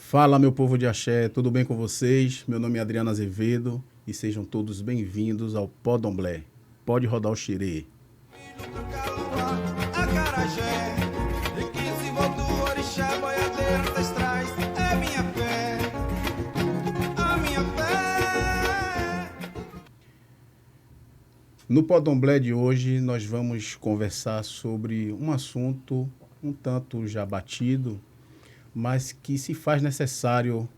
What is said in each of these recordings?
Fala, meu povo de axé, tudo bem com vocês? Meu nome é Adriano Azevedo e sejam todos bem-vindos ao Podomblé. Pode rodar o xirê. No Podomblé de hoje, nós vamos conversar sobre um assunto um tanto já batido, mas que se faz necessário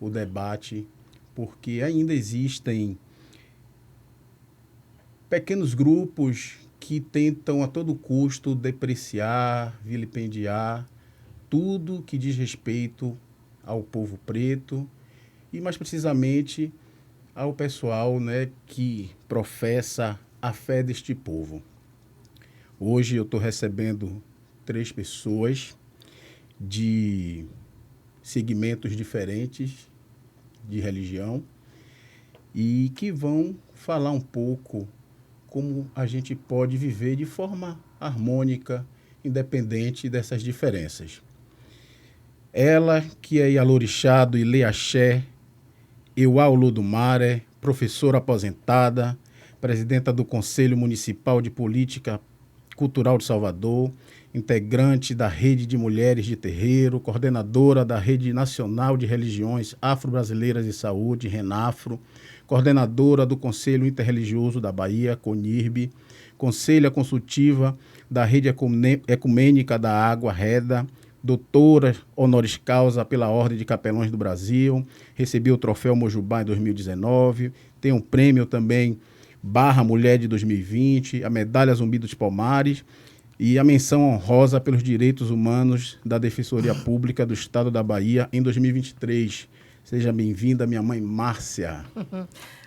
o debate, porque ainda existem pequenos grupos que tentam a todo custo depreciar, vilipendiar tudo que diz respeito ao povo preto e, mais precisamente, ao pessoal, né, que professa a fé deste povo. Hoje eu estou recebendo 3 pessoas de segmentos diferentes de religião e que vão falar um pouco como a gente pode viver de forma harmônica, independente dessas diferenças. Ela, que é Ialorixá do Ilê Axé, Euá Olodumare, professora aposentada, presidenta do Conselho Municipal de Política Cultural de Salvador, integrante da Rede de Mulheres de Terreiro, coordenadora da Rede Nacional de Religiões Afro-Brasileiras de Saúde, RENAFRO, coordenadora do Conselho Interreligioso da Bahia, CONIRB, conselha consultiva da Rede Ecumênica da Água, REDA, doutora honoris causa pela Ordem de Capelões do Brasil, recebeu o troféu Mojubá em 2019, tem um prêmio também Barra Mulher de 2020, a Medalha Zumbi dos Palmares e a menção honrosa pelos direitos humanos da Defensoria Pública do Estado da Bahia em 2023. Seja bem-vinda, minha mãe Márcia.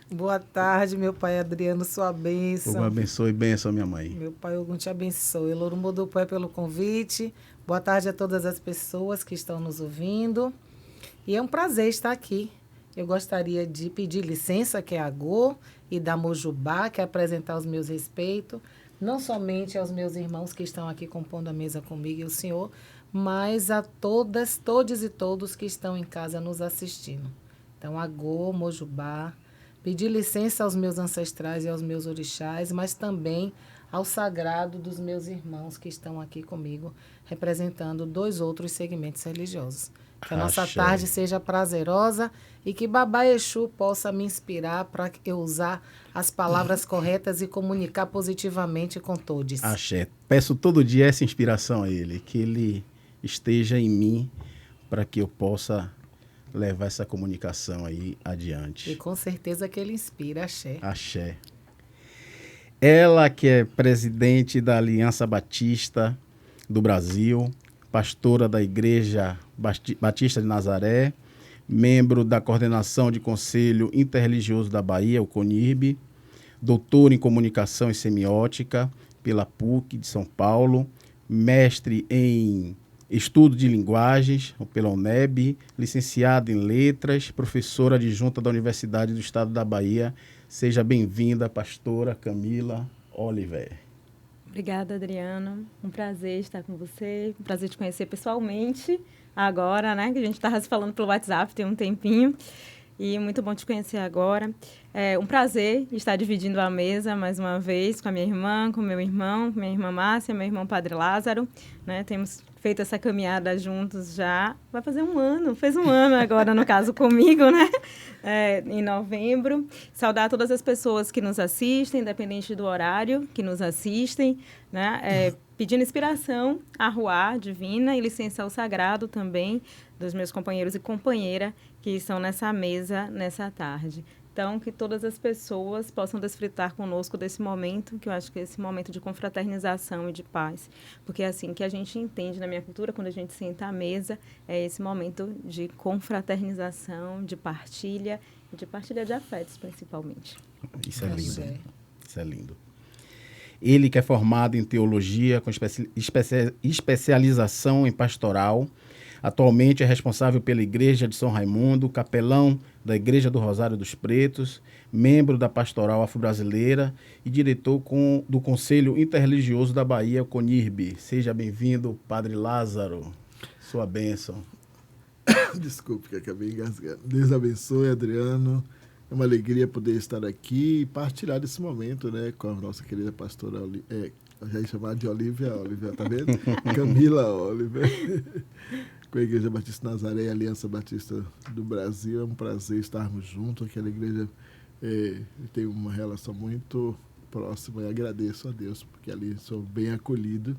Boa tarde, meu pai Adriano, sua bênção. Ogum abençoe, bênção, minha mãe. Meu pai Ogum te abençoe. Lorumbô do Pai pelo convite. Boa tarde a todas as pessoas que estão nos ouvindo. E é um prazer estar aqui. Eu gostaria de pedir licença, que é a Agô, e da Mojubá, que é apresentar os meus respeitos, não somente aos meus irmãos que estão aqui compondo a mesa comigo e o senhor, mas a todas, todos e todos que estão em casa nos assistindo. Então, Agô, Mojubá, pedir licença aos meus ancestrais e aos meus orixás, mas também ao sagrado dos meus irmãos que estão aqui comigo, representando 2 outros segmentos religiosos. Que a nossa tarde seja prazerosa e que Babá Exu possa me inspirar para eu usar as palavras corretas e comunicar positivamente com todos. Axé. Peço todo dia essa inspiração a ele, que ele esteja em mim para que eu possa levar essa comunicação aí adiante. E com certeza que ele inspira, axé. Axé. Ela que é presidente da Aliança Batista do Brasil, pastora da Igreja Batista de Nazaré, membro da Coordenação de Conselho Interreligioso da Bahia, o CONIRB, doutor em Comunicação e Semiótica pela PUC de São Paulo, mestre em Estudo de Linguagens pela UNEB, licenciada em Letras, professora adjunta da Universidade do Estado da Bahia. Seja bem-vinda, pastora Camila Oliver. Obrigada, Adriano. Um prazer estar com você, um prazer te conhecer pessoalmente agora, né? Que a gente estava se falando pelo WhatsApp tem um tempinho. E muito bom te conhecer agora. É um prazer estar dividindo a mesa mais uma vez com a minha irmã, com meu irmão, minha irmã Márcia, meu irmão Padre Lázaro, né? Temos feito essa caminhada juntos já, vai fazer um ano, fez um ano agora, no caso, comigo, né? Em novembro. Saudar todas as pessoas que nos assistem, independente do horário que nos assistem, né? Pedindo inspiração à Ruá Divina e licença ao Sagrado também, dos meus companheiros e companheira que estão nessa mesa nessa tarde. Então, que todas as pessoas possam desfrutar conosco desse momento, que eu acho que é esse momento de confraternização e de paz. Porque é assim que a gente entende na minha cultura, quando a gente senta à mesa, é esse momento de confraternização, de partilha e de partilha de afetos, principalmente. Isso é lindo. Isso é lindo. Ele que é formado em teologia, com especialização em pastoral, atualmente é responsável pela Igreja de São Raimundo, capelão da Igreja do Rosário dos Pretos, membro da Pastoral Afro-Brasileira e diretor do Conselho Interreligioso da Bahia, CONIRB. Seja bem-vindo, Padre Lázaro. Sua bênção. Desculpe que acabei engasgando. Deus abençoe, Adriano. É uma alegria poder estar aqui e partilhar desse momento, né, com a nossa querida pastora, já ia chamar de Olivia, tá vendo? Camila Oliver, com a Igreja Batista Nazaré e a Aliança Batista do Brasil. É um prazer estarmos juntos. Aquela igreja tem uma relação muito próxima e agradeço a Deus, porque ali sou bem acolhido.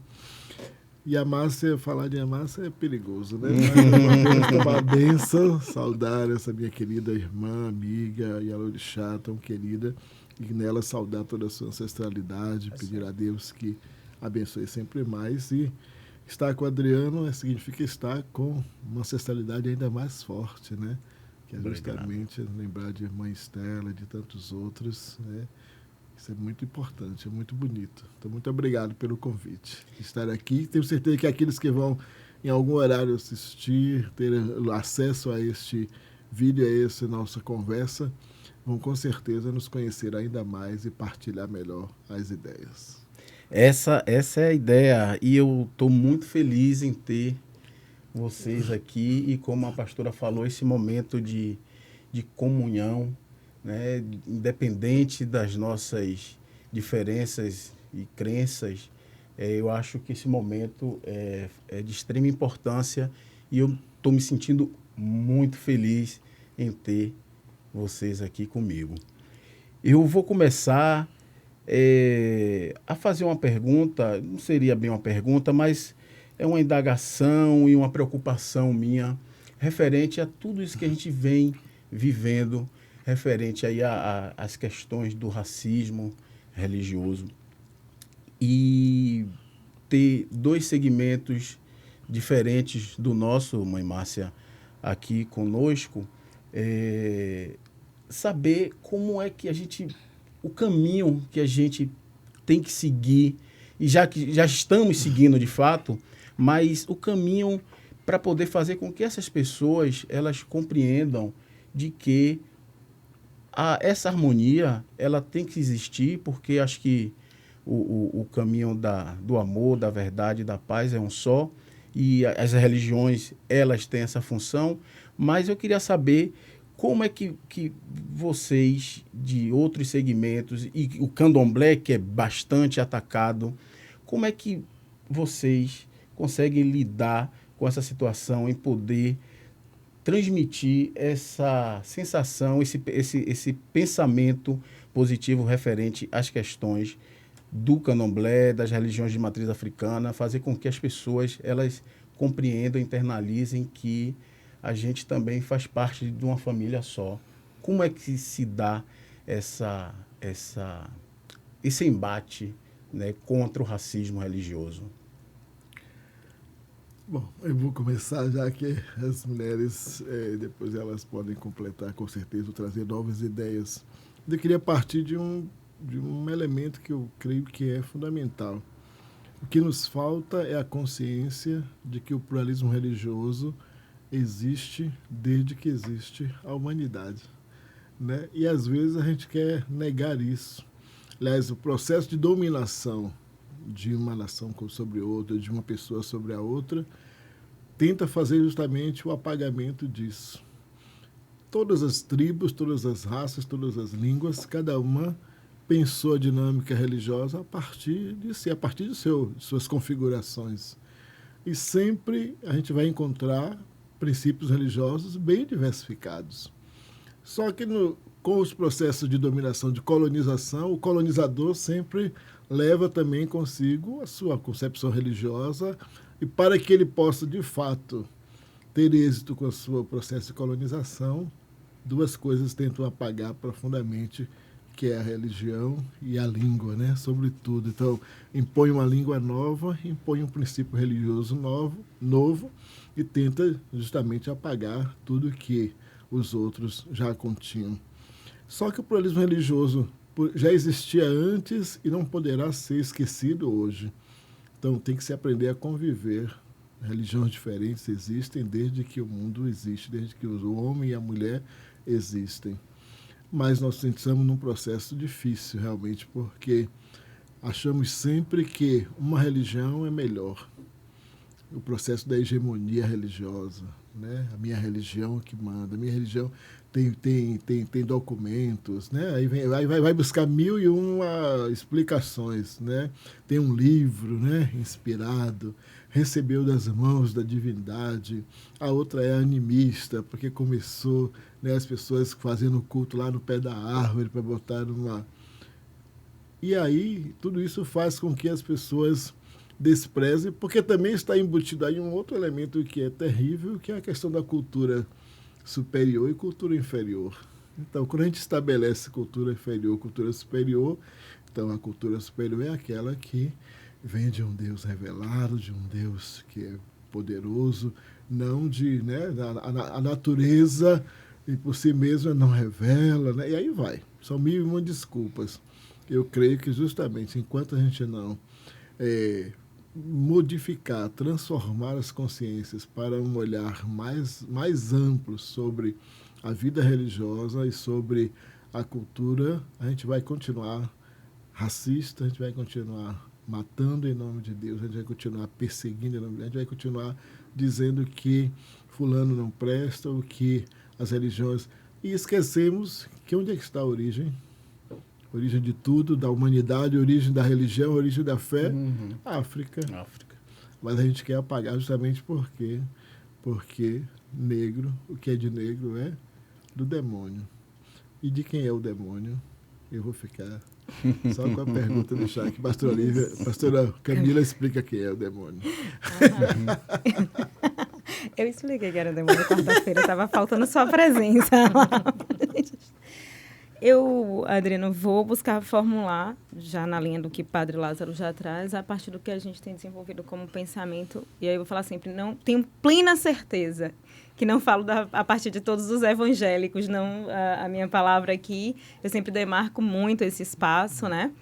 E a Márcia, falar de Márcia é perigoso, né? Mas é uma bênção saudar essa minha querida irmã, amiga, Yalorixá, tão querida, e nela saudar toda a sua ancestralidade, pedir a Deus que abençoe sempre mais. E estar com o Adriano significa estar com uma ancestralidade ainda mais forte, né? Que é justamente lembrar de irmã Estela e de tantos outros, né? Isso é muito importante, é muito bonito. Então, muito obrigado pelo convite. Estar aqui. Tenho certeza que aqueles que vão, em algum horário, assistir, ter acesso a este vídeo, a essa nossa conversa, vão com certeza nos conhecer ainda mais e partilhar melhor as ideias. Essa é a ideia. E eu estou muito feliz em ter vocês aqui e, como a pastora falou, esse momento de comunhão, né, independente das nossas diferenças e crenças, eu acho que esse momento é de extrema importância e eu estou me sentindo muito feliz em ter vocês aqui comigo. Eu vou começar a fazer uma pergunta, não seria bem uma pergunta, mas é uma indagação e uma preocupação minha referente a tudo isso que a gente vem vivendo, referente aí às questões do racismo religioso. E ter dois segmentos diferentes do nosso, Mãe Márcia, aqui conosco, saber como é que o caminho que a gente tem que seguir, e já estamos seguindo de fato, mas o caminho para poder fazer com que essas pessoas elas compreendam de que essa harmonia ela tem que existir, porque acho que o caminho do amor, da verdade, da paz é um só, e as religiões elas têm essa função, mas eu queria saber como é que vocês, de outros segmentos, e o candomblé, que é bastante atacado, como é que vocês conseguem lidar com essa situação em poder transmitir essa sensação, esse pensamento positivo referente às questões do candomblé, das religiões de matriz africana, fazer com que as pessoas elas compreendam, internalizem que a gente também faz parte de uma família só. Como é que se dá esse embate, né, contra o racismo religioso? Bom, eu vou começar, já que as mulheres, depois elas podem completar, com certeza, trazer novas ideias. Eu queria partir de um elemento que eu creio que é fundamental. O que nos falta é a consciência de que o pluralismo religioso existe desde que existe a humanidade, né? E, às vezes, a gente quer negar isso. Aliás, o processo de dominação de uma nação sobre outra, de uma pessoa sobre a outra, tenta fazer justamente o apagamento disso. Todas as tribos, todas as raças, todas as línguas, cada uma pensou a dinâmica religiosa a partir de si, a partir de suas configurações. E sempre a gente vai encontrar princípios religiosos bem diversificados. Só que com os processos de dominação, de colonização, o colonizador sempre leva também consigo a sua concepção religiosa, e para que ele possa, de fato, ter êxito com o seu processo de colonização, duas coisas tentam apagar profundamente, que é a religião e a língua, né? Sobretudo. Então, impõe uma língua nova, impõe um princípio religioso novo e tenta justamente apagar tudo que os outros já continham. Só que o pluralismo religioso já existia antes e não poderá ser esquecido hoje. Então, tem que se aprender a conviver. Religiões diferentes existem desde que o mundo existe, desde que o homem e a mulher existem. Mas nós estamos num processo difícil, realmente, porque achamos sempre que uma religião é melhor. O processo da hegemonia religiosa, né? A minha religião que manda. A minha religião tem documentos, né? Aí vai buscar 1001 explicações, né? Tem um livro, né? Inspirado, recebeu das mãos da divindade. A outra é animista, porque começou, né, as pessoas fazendo culto lá no pé da árvore para botar numa... E aí, tudo isso faz com que as pessoas desprezem, porque também está embutido aí um outro elemento que é terrível, que é a questão da cultura superior e cultura inferior. Então, quando a gente estabelece cultura inferior, cultura superior, então a cultura superior é aquela que vem de um Deus revelado, de um Deus que é poderoso, não de, né, a natureza e por si mesma não revela, né? E aí vai. São 1001 desculpas. Eu creio que justamente enquanto a gente não modificar, transformar as consciências para um olhar mais amplo sobre a vida religiosa e sobre a cultura, a gente vai continuar racista, a gente vai continuar matando em nome de Deus, a gente vai continuar perseguindo em nome de Deus, a gente vai continuar dizendo que fulano não presta, ou que as religiões... E esquecemos que onde é que está a origem? A origem de tudo, da humanidade, a origem da religião, a origem da fé? África. Mas a gente quer apagar justamente porque negro, o que é de negro é do demônio. E de quem é o demônio? Eu vou ficar só com a pergunta do Chac. Pastora Camila explica quem é o demônio. Eu expliquei que era o demônio quarta-feira, estava faltando sua presença lá. Eu, Adriano, vou buscar formular, já na linha do que Padre Lázaro já traz, a partir do que a gente tem desenvolvido como pensamento. E aí eu vou falar sempre, não tenho plena certeza que não falo a partir de todos os evangélicos, não a minha palavra aqui. Eu sempre demarco muito esse espaço, né?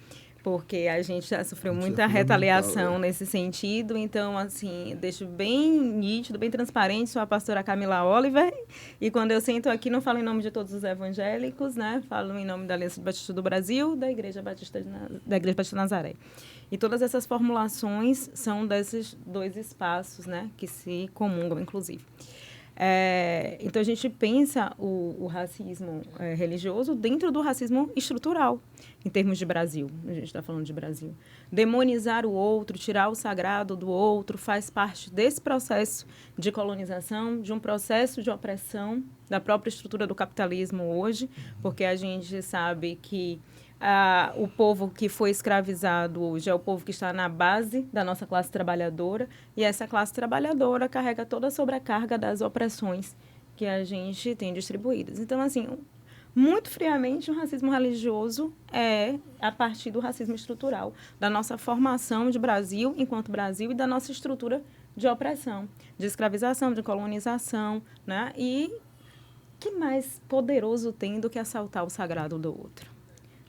Porque a gente já sofreu muita retaliação nesse sentido. Então, assim, deixo bem nítido, bem transparente, sou a pastora Camila Oliver, e quando eu sento aqui, não falo em nome de todos os evangélicos, né? Falo em nome da Aliança Batista do Brasil, da Igreja Batista de Nazaré. E todas essas formulações são desses dois espaços, né? Que se comungam, inclusive. Então, a gente pensa o racismo religioso dentro do racismo estrutural, em termos de Brasil. A gente está falando de Brasil. Demonizar o outro, tirar o sagrado do outro, faz parte desse processo de colonização, de um processo de opressão da própria estrutura do capitalismo hoje, porque a gente sabe que o povo que foi escravizado hoje é o povo que está na base da nossa classe trabalhadora, e essa classe trabalhadora carrega toda a sobrecarga das opressões que a gente tem distribuídas. Então, assim, muito friamente, o racismo religioso é a partir do racismo estrutural, da nossa formação de Brasil enquanto Brasil e da nossa estrutura de opressão, de escravização, de colonização, né? E que mais poderoso tem do que assaltar o sagrado do outro?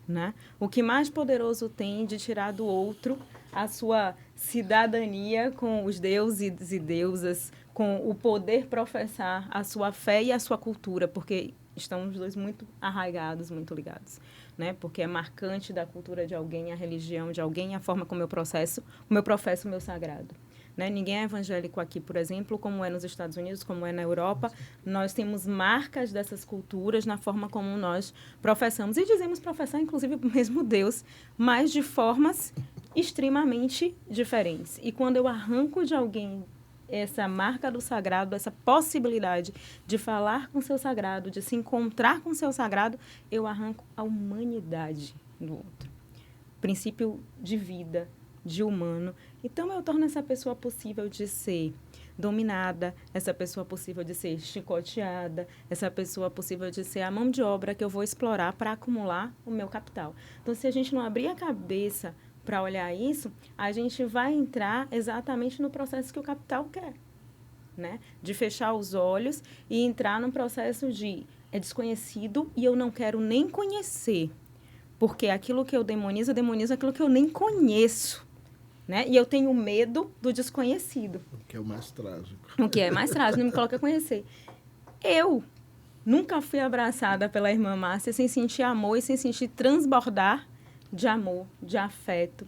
Né? O que mais poderoso tem de tirar do outro a sua cidadania com os deuses e deusas, com o poder professar a sua fé e a sua cultura, porque estão os dois muito arraigados, muito ligados, né? Porque é marcante da cultura de alguém, a religião de alguém, a forma como eu professo o meu sagrado. Né? Ninguém é evangélico aqui, por exemplo, como é nos Estados Unidos, como é na Europa. Nós temos marcas dessas culturas na forma como nós professamos. E dizemos professar, inclusive, o mesmo Deus, mas de formas extremamente diferentes. E quando eu arranco de alguém essa marca do sagrado, essa possibilidade de falar com o seu sagrado, de se encontrar com o seu sagrado, eu arranco a humanidade do outro. Princípio de vida, de humano. Então, eu torno essa pessoa possível de ser dominada, essa pessoa possível de ser chicoteada, essa pessoa possível de ser a mão de obra que eu vou explorar para acumular o meu capital. Então, se a gente não abrir a cabeça para olhar isso, a gente vai entrar exatamente no processo que o capital quer, né? De fechar os olhos e entrar num processo de é desconhecido e eu não quero nem conhecer, porque aquilo que eu demonizo aquilo que eu nem conheço. Né? E eu tenho medo do desconhecido. O que é o mais trágico. O que é mais trágico, não me coloca a conhecer. Eu nunca fui abraçada pela irmã Márcia sem sentir amor e sem sentir transbordar de amor, de afeto.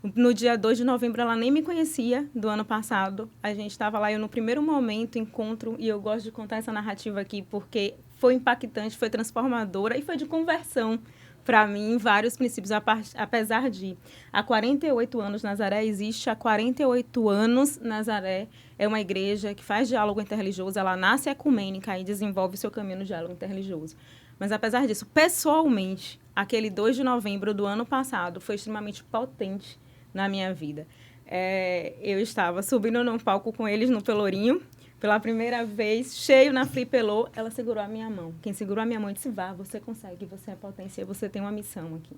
No dia 2 de novembro, ela nem me conhecia do ano passado. A gente estava lá, eu no primeiro momento, encontro, e eu gosto de contar essa narrativa aqui, porque foi impactante, foi transformadora e foi de conversão para mim, vários princípios, apesar de há 48 anos Nazaré existe, há 48 anos Nazaré é uma igreja que faz diálogo interreligioso, ela nasce ecumênica e desenvolve seu caminho no diálogo interreligioso. Mas, apesar disso, pessoalmente, aquele 2 de novembro do ano passado foi extremamente potente na minha vida. Eu estava subindo num palco com eles no Pelourinho, pela primeira vez, cheio na Flipelô, ela segurou a minha mão. Quem segurou a minha mão disse, vá, você consegue, você é potência, você tem uma missão aqui.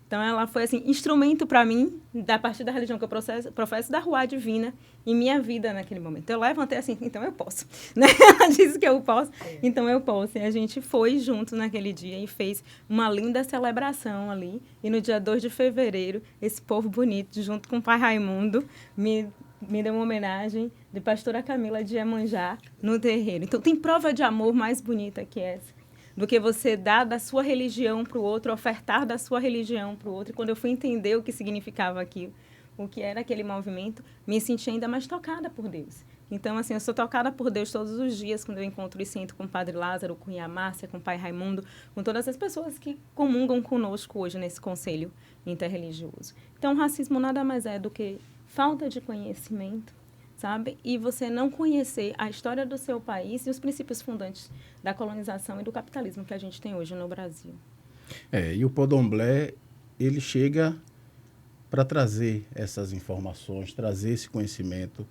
Então, ela foi, assim, instrumento para mim, a partir da religião que eu professo da Rua Divina, em minha vida naquele momento. Eu levantei assim, então eu posso. Né? Ela disse que eu posso, então eu posso. E a gente foi junto naquele dia e fez uma linda celebração ali. E no dia 2 de fevereiro, esse povo bonito, junto com o pai Raimundo, me deu uma homenagem de pastora Camila de Iemanjá no terreiro. Então, tem prova de amor mais bonita que essa, do que você dar da sua religião para o outro, ofertar da sua religião para o outro. E quando eu fui entender o que significava aquilo, o que era aquele movimento, me senti ainda mais tocada por Deus. Então, assim, eu sou tocada por Deus todos os dias, quando eu encontro e sinto com o Padre Lázaro, com a Márcia, com o Pai Raimundo, com todas as pessoas que comungam conosco hoje nesse conselho interreligioso. Então, o racismo nada mais é do que falta de conhecimento, sabe? E você não conhecer a história do seu país e os princípios fundantes da colonização e do capitalismo que a gente tem hoje no Brasil. E o Podomblé, ele chega para trazer essas informações, trazer esse conhecimento,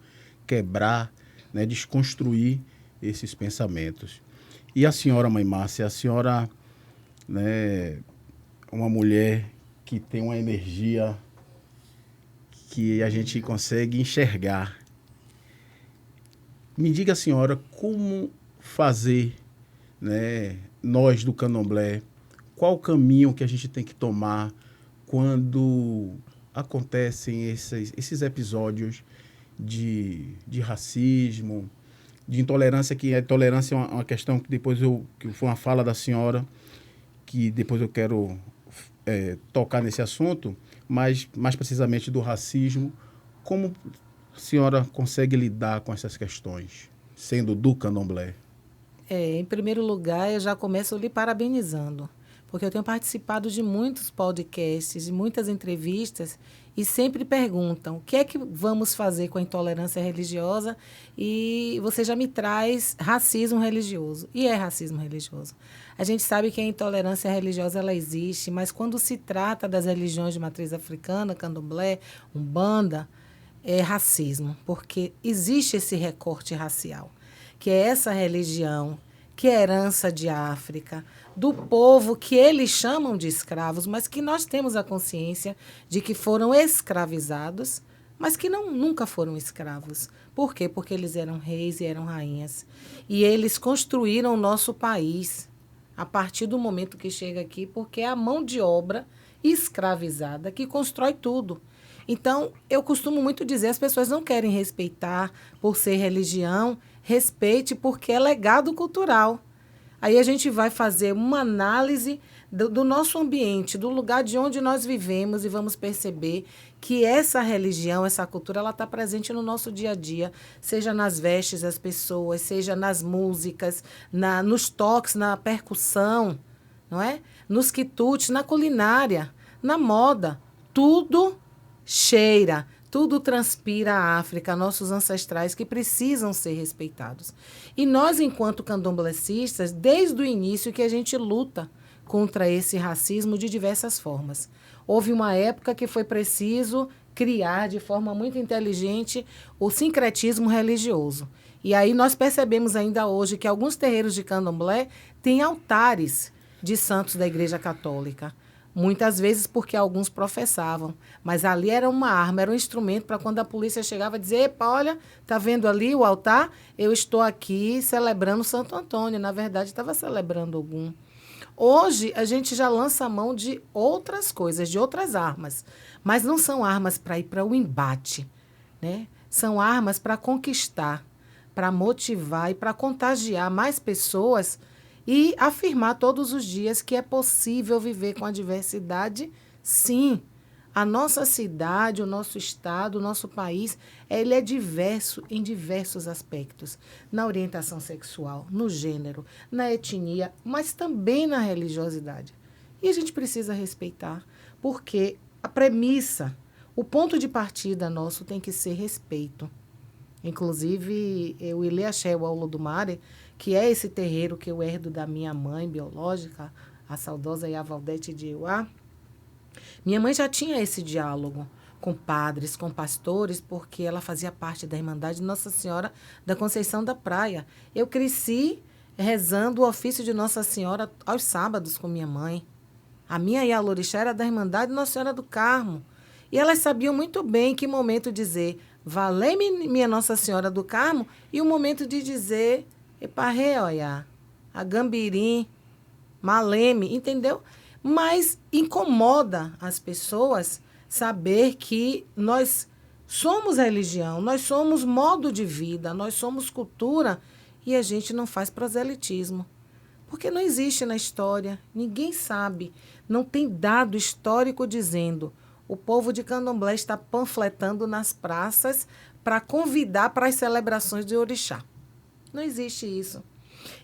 quebrar, né, desconstruir esses pensamentos. E a senhora, Mãe Márcia, a senhora, né, uma mulher que tem uma energia que a gente consegue enxergar. Me diga, senhora, como fazer, né, nós do Candomblé, qual o caminho que a gente tem que tomar quando acontecem esses episódios de racismo, de intolerância, que a intolerância é uma questão que depois que foi uma fala da senhora, que depois eu quero tocar nesse assunto, mas mais precisamente do racismo. Como a senhora consegue lidar com essas questões, sendo do Candomblé? Em primeiro lugar, eu já começo lhe parabenizando, porque eu tenho participado de muitos podcasts, de muitas entrevistas, e sempre perguntam o que é que vamos fazer com a intolerância religiosa, e você já me traz racismo religioso. E é racismo religioso. A gente sabe que a intolerância religiosa ela existe, mas quando se trata das religiões de matriz africana, Candomblé, Umbanda, é racismo, porque existe esse recorte racial, que é essa religião, que é herança de África, do povo que eles chamam de escravos, mas que nós temos a consciência de que foram escravizados, mas que nunca foram escravos. Por quê? Porque eles eram reis e eram rainhas. E eles construíram o nosso país a partir do momento que chega aqui, porque é a mão de obra escravizada que constrói tudo. Então, eu costumo muito dizer, as pessoas não querem respeitar por ser religião, respeite porque é legado cultural. Aí a gente vai fazer uma análise do nosso ambiente, do lugar de onde nós vivemos, e vamos perceber que essa religião, essa cultura, ela está presente no nosso dia a dia, seja nas vestes das pessoas, seja nas músicas, nos toques, na percussão, não é? Nos quitutes, na culinária, na moda. Tudo cheira, tudo transpira a África, nossos ancestrais que precisam ser respeitados. E nós, enquanto candomblecistas, desde o início que a gente luta contra esse racismo de diversas formas. Houve uma época que foi preciso criar de forma muito inteligente o sincretismo religioso. E aí nós percebemos ainda hoje que alguns terreiros de candomblé têm altares de santos da Igreja Católica. Muitas vezes porque alguns professavam, mas ali era uma arma, era um instrumento para quando a polícia chegava dizer, epa, olha, tá vendo ali o altar? Eu estou aqui celebrando Santo Antônio. Na verdade, estava celebrando Ogum. Hoje, a gente já lança a mão de outras coisas, de outras armas, mas não são armas para ir para o embate, né? São armas para conquistar, para motivar e para contagiar mais pessoas e afirmar todos os dias que é possível viver com a diversidade, sim. A nossa cidade, o nosso estado, o nosso país, ele é diverso em diversos aspectos. Na orientação sexual, no gênero, na etnia, mas também na religiosidade. E a gente precisa respeitar, porque a premissa, o ponto de partida nosso tem que ser respeito. Inclusive, eu Ilê Axé o Olodumare, que é esse terreiro que eu herdo da minha mãe biológica, a saudosa Iavaldete de Euá, minha mãe já tinha esse diálogo com padres, com pastores, porque ela fazia parte da Irmandade Nossa Senhora da Conceição da Praia. Eu cresci rezando o ofício de Nossa Senhora aos sábados com minha mãe. A minha Ialorixá era da Irmandade Nossa Senhora do Carmo. E elas sabiam muito bem que momento dizer valei-me minha Nossa Senhora do Carmo e o momento de dizer eparré, olha, a Gambirim, Maleme, entendeu? Mas incomoda as pessoas saber que nós somos religião, nós somos modo de vida, nós somos cultura e a gente não faz proselitismo. Porque não existe na história, ninguém sabe, não tem dado histórico dizendo o povo de Candomblé está panfletando nas praças para convidar para as celebrações de orixá. Não existe isso.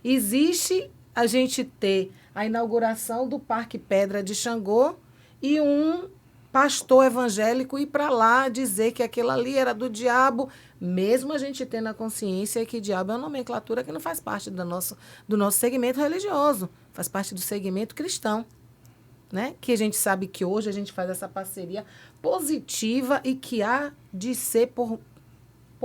Existe a gente ter a inauguração do Parque Pedra de Xangô e um pastor evangélico ir para lá dizer que aquilo ali era do diabo, mesmo a gente tendo a consciência que diabo é uma nomenclatura que não faz parte do nosso segmento religioso, faz parte do segmento cristão. Né? Que a gente sabe que hoje a gente faz essa parceria positiva e que há de ser por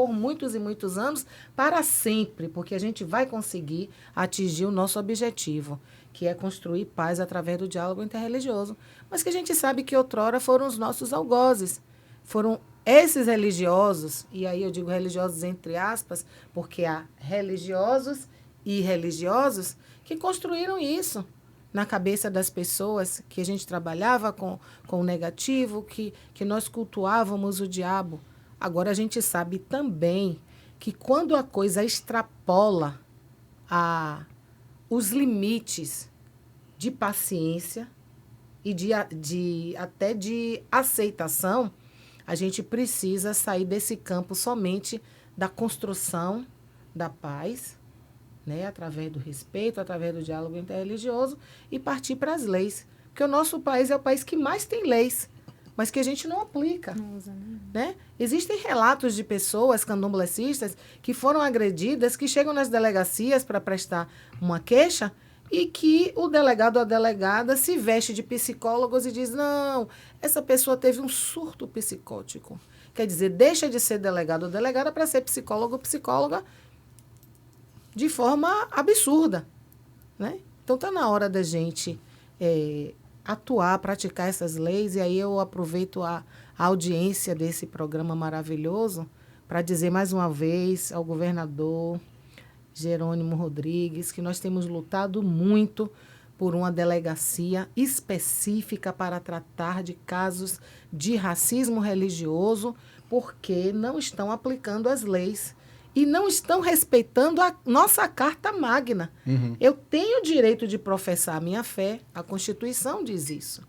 muitos e muitos anos para sempre, porque a gente vai conseguir atingir o nosso objetivo, que é construir paz através do diálogo interreligioso. Mas que a gente sabe que outrora foram os nossos algozes, foram esses religiosos, e aí eu digo religiosos entre aspas, porque há religiosos e irreligiosos que construíram isso na cabeça das pessoas, que a gente trabalhava com o negativo, que nós cultuávamos o diabo. Agora a gente sabe também que quando a coisa extrapola os limites de paciência e até de aceitação, a gente precisa sair desse campo somente da construção da paz, né, através do respeito, através do diálogo interreligioso e partir para as leis. Porque o nosso país é o país que mais tem leis, mas que a gente não aplica. Não usa, né? Existem relatos de pessoas candomblecistas que foram agredidas, que chegam nas delegacias para prestar uma queixa e que o delegado ou a delegada se veste de psicólogos e diz, não, essa pessoa teve um surto psicótico. Quer dizer, deixa de ser delegado ou delegada para ser psicólogo ou psicóloga de forma absurda, né? Então, está na hora da gente atuar, praticar essas leis, e aí eu aproveito a audiência desse programa maravilhoso para dizer mais uma vez ao governador Jerônimo Rodrigues que nós temos lutado muito por uma delegacia específica para tratar de casos de racismo religioso, porque não estão aplicando as leis e não estão respeitando a nossa Carta Magna. Uhum. Eu tenho o direito de professar a minha fé, a Constituição diz isso.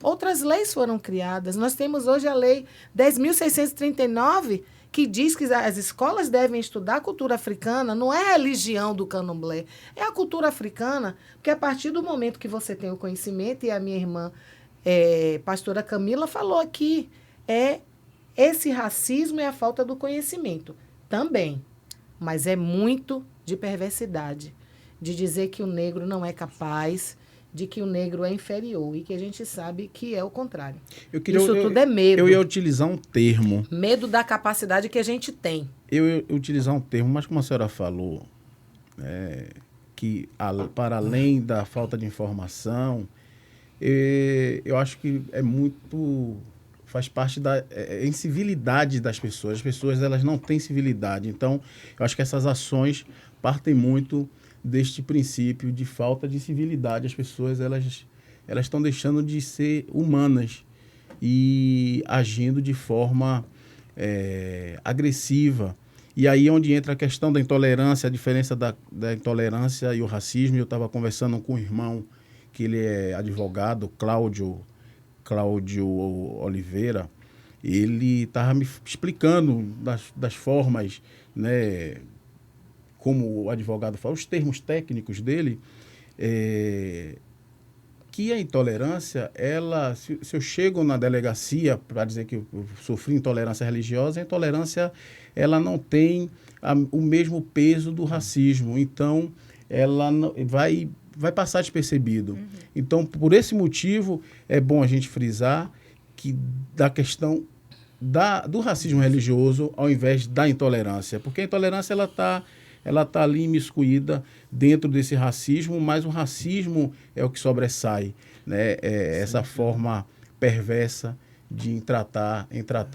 Outras leis foram criadas. Nós temos hoje a Lei 10.639, que diz que as escolas devem estudar a cultura africana, não é a religião do candomblé, é a cultura africana, porque a partir do momento que você tem o conhecimento, e a minha irmã, pastora Camila, falou aqui, esse racismo é a falta do conhecimento. Também, mas é muito de perversidade, de dizer que o negro não é capaz, de que o negro é inferior, e que a gente sabe que é o contrário. Isso tudo é medo. Eu ia utilizar um termo. Medo da capacidade que a gente tem. Eu ia utilizar um termo, mas como a senhora falou, que para além da falta de informação, eu acho que é muito... faz parte da incivilidade das pessoas. As pessoas elas não têm civilidade. Então, eu acho que essas ações partem muito deste princípio de falta de civilidade. As pessoas elas estão deixando de ser humanas e agindo de forma agressiva. E aí é onde entra a questão da intolerância, a diferença da intolerância e o racismo. Eu estava conversando com um irmão, que ele é advogado, Cláudio Cláudio Oliveira, ele estava me explicando das formas, né, como o advogado fala, os termos técnicos dele, que a intolerância, se eu chego na delegacia para dizer que eu sofri intolerância religiosa, a intolerância ela não tem o mesmo peso do racismo. Então, ela vai passar despercebido. Então, por esse motivo, é bom a gente frisar que da questão do racismo religioso ao invés da intolerância. Porque a intolerância ela tá ali imiscuída dentro desse racismo, mas o racismo é o que sobressai, né? Essa forma perversa de tratar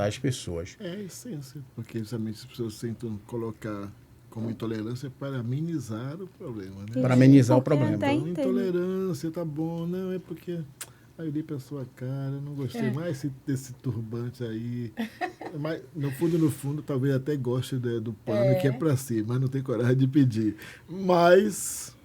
as pessoas. É a essência, porque justamente as pessoas tentam colocar como intolerância para amenizar o problema, né? Para amenizar o Porque problema. até Então, entendo. intolerância, tá bom, não, é porque aí eu olhei pra sua cara, não gostei mais desse turbante aí. Mas, no fundo, talvez até goste do pano que é pra si, mas não tem coragem de pedir. Mas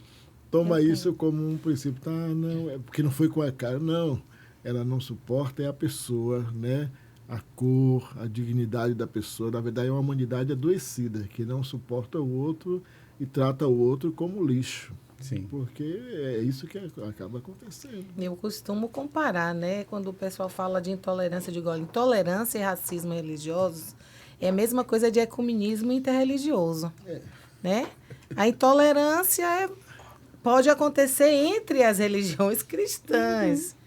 toma isso como um princípio. Tá, não, é porque não foi com a cara. Não, ela não suporta, é a pessoa, né? A cor, a dignidade da pessoa. Na verdade, é uma humanidade adoecida, que não suporta o outro e trata o outro como lixo. Sim. Porque é isso que acaba acontecendo. Eu costumo comparar, né? Quando o pessoal fala de intolerância, eu digo, olha, intolerância e racismo religiosos é a mesma coisa de ecumenismo interreligioso, né? A intolerância pode acontecer entre as religiões cristãs,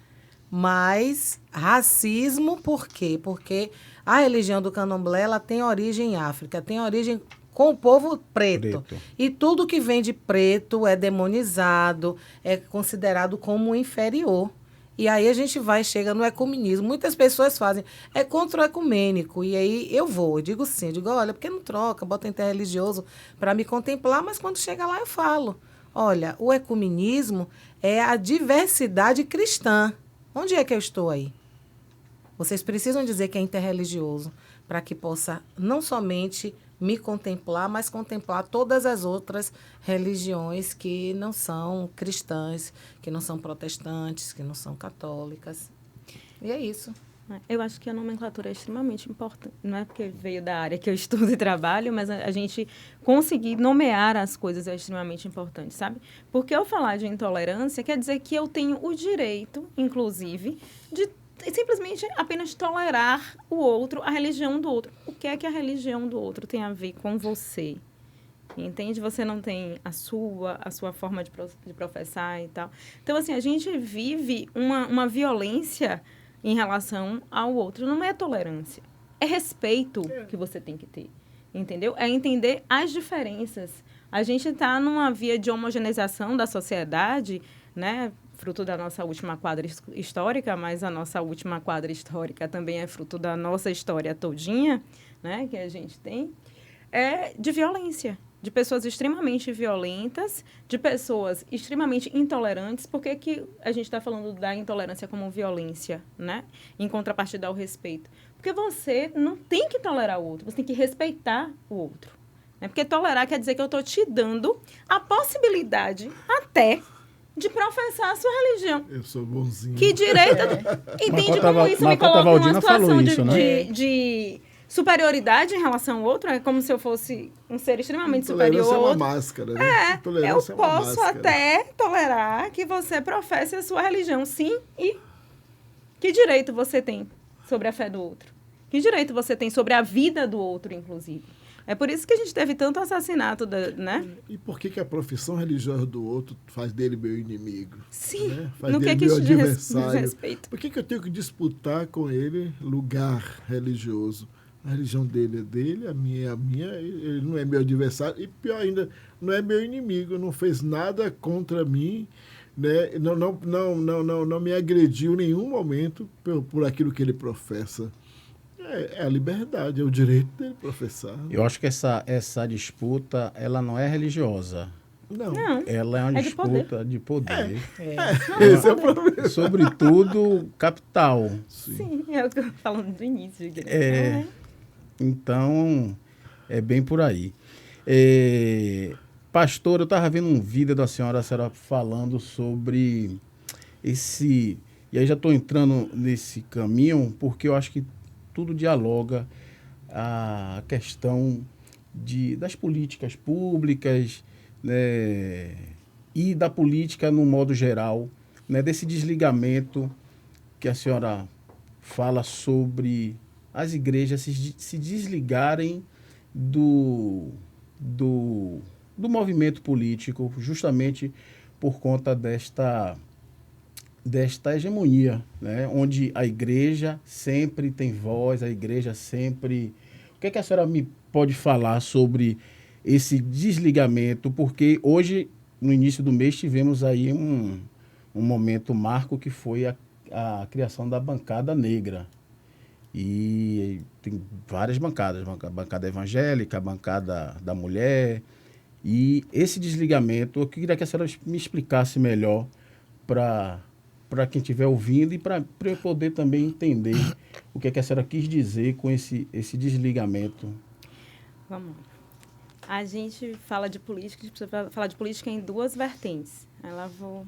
mas racismo, por quê? Porque a religião do candomblé, ela tem origem em África, tem origem com o povo preto. E tudo que vem de preto é demonizado, é considerado como inferior. E aí a gente chega no ecumenismo. Muitas pessoas fazem, é contra o ecumênico. E aí eu digo sim, eu digo, olha, porque não troca, bota interreligioso para me contemplar, mas quando chega lá eu falo, olha, o ecumenismo é a diversidade cristã. Onde é que eu estou aí? Vocês precisam dizer que é interreligioso para que possa não somente me contemplar, mas contemplar todas as outras religiões que não são cristãs, que não são protestantes, que não são católicas. E é isso. Eu acho que a nomenclatura é extremamente importante. Não é porque veio da área que eu estudo e trabalho, mas a gente conseguir nomear as coisas é extremamente importante, sabe? Porque eu falar de intolerância quer dizer que eu tenho o direito, inclusive, de simplesmente apenas tolerar o outro, a religião do outro. O que é que a religião do outro tem a ver com você? Entende? Você não tem a sua forma de professar e tal. Então, assim, a gente vive uma violência em relação ao outro. Não é tolerância. É respeito que você tem que ter. Entendeu? É entender as diferenças. A gente está numa via de homogeneização da sociedade, né? Fruto da nossa última quadra histórica, mas a nossa última quadra histórica também é fruto da nossa história todinha, né, que a gente tem, de violência, de pessoas extremamente violentas, de pessoas extremamente intolerantes. Por que que a gente está falando da intolerância como violência, né, em contrapartida ao respeito? Porque você não tem que tolerar o outro, você tem que respeitar o outro. Né? Porque tolerar quer dizer que eu estou te dando a possibilidade até de professar a sua religião. Eu sou bonzinho. Que direito... Entende como isso me coloca numa situação de superioridade em relação ao outro? É como se eu fosse um ser extremamente superior ao outro. É uma máscara, né? Eu posso até tolerar que você professe a sua religião, sim. E que direito você tem sobre a fé do outro? Que direito você tem sobre a vida do outro, inclusive? É por isso que a gente teve tanto assassinato, né? E por que a profissão religiosa do outro faz dele meu inimigo? Sim, né? Faz no dele que meu isso adversário. respeito? Por que eu tenho que disputar com ele lugar religioso? A religião dele é dele, a minha é a minha, ele não é meu adversário, e pior ainda, não é meu inimigo, não fez nada contra mim, né? Não me agrediu em nenhum momento por aquilo que ele professa. É a liberdade, é o direito dele professar. Eu acho que essa disputa, ela não é religiosa. Não. Ela é uma disputa de poder. Esse é o problema. Sobretudo, capital. Sim, é o que eu tô falando do início. Então, é bem por aí. Pastor, eu estava vendo um vídeo da senhora falando sobre E aí já estou entrando nesse caminho porque eu acho que tudo dialoga a questão das políticas públicas, né, e da política no modo geral, né, desse desligamento que a senhora fala sobre as igrejas se desligarem do movimento político, justamente por conta desta hegemonia, né? Onde a igreja sempre tem voz, a igreja sempre... O que é que a senhora me pode falar sobre esse desligamento? Porque hoje, no início do mês, tivemos aí um momento marco que foi a criação da bancada negra. E tem várias bancadas, a bancada evangélica, a bancada da mulher. E esse desligamento, eu queria que a senhora me explicasse melhor para quem estiver ouvindo e para eu poder também entender o que é que a senhora quis dizer com esse desligamento. Vamos lá. A gente fala de política, a gente precisa falar de política em duas vertentes. Lá vou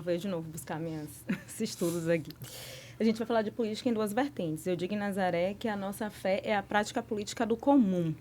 eu de novo buscar esses estudos aqui. A gente vai falar de política em duas vertentes. Eu digo em Nazaré que a nossa fé é a prática política do comum.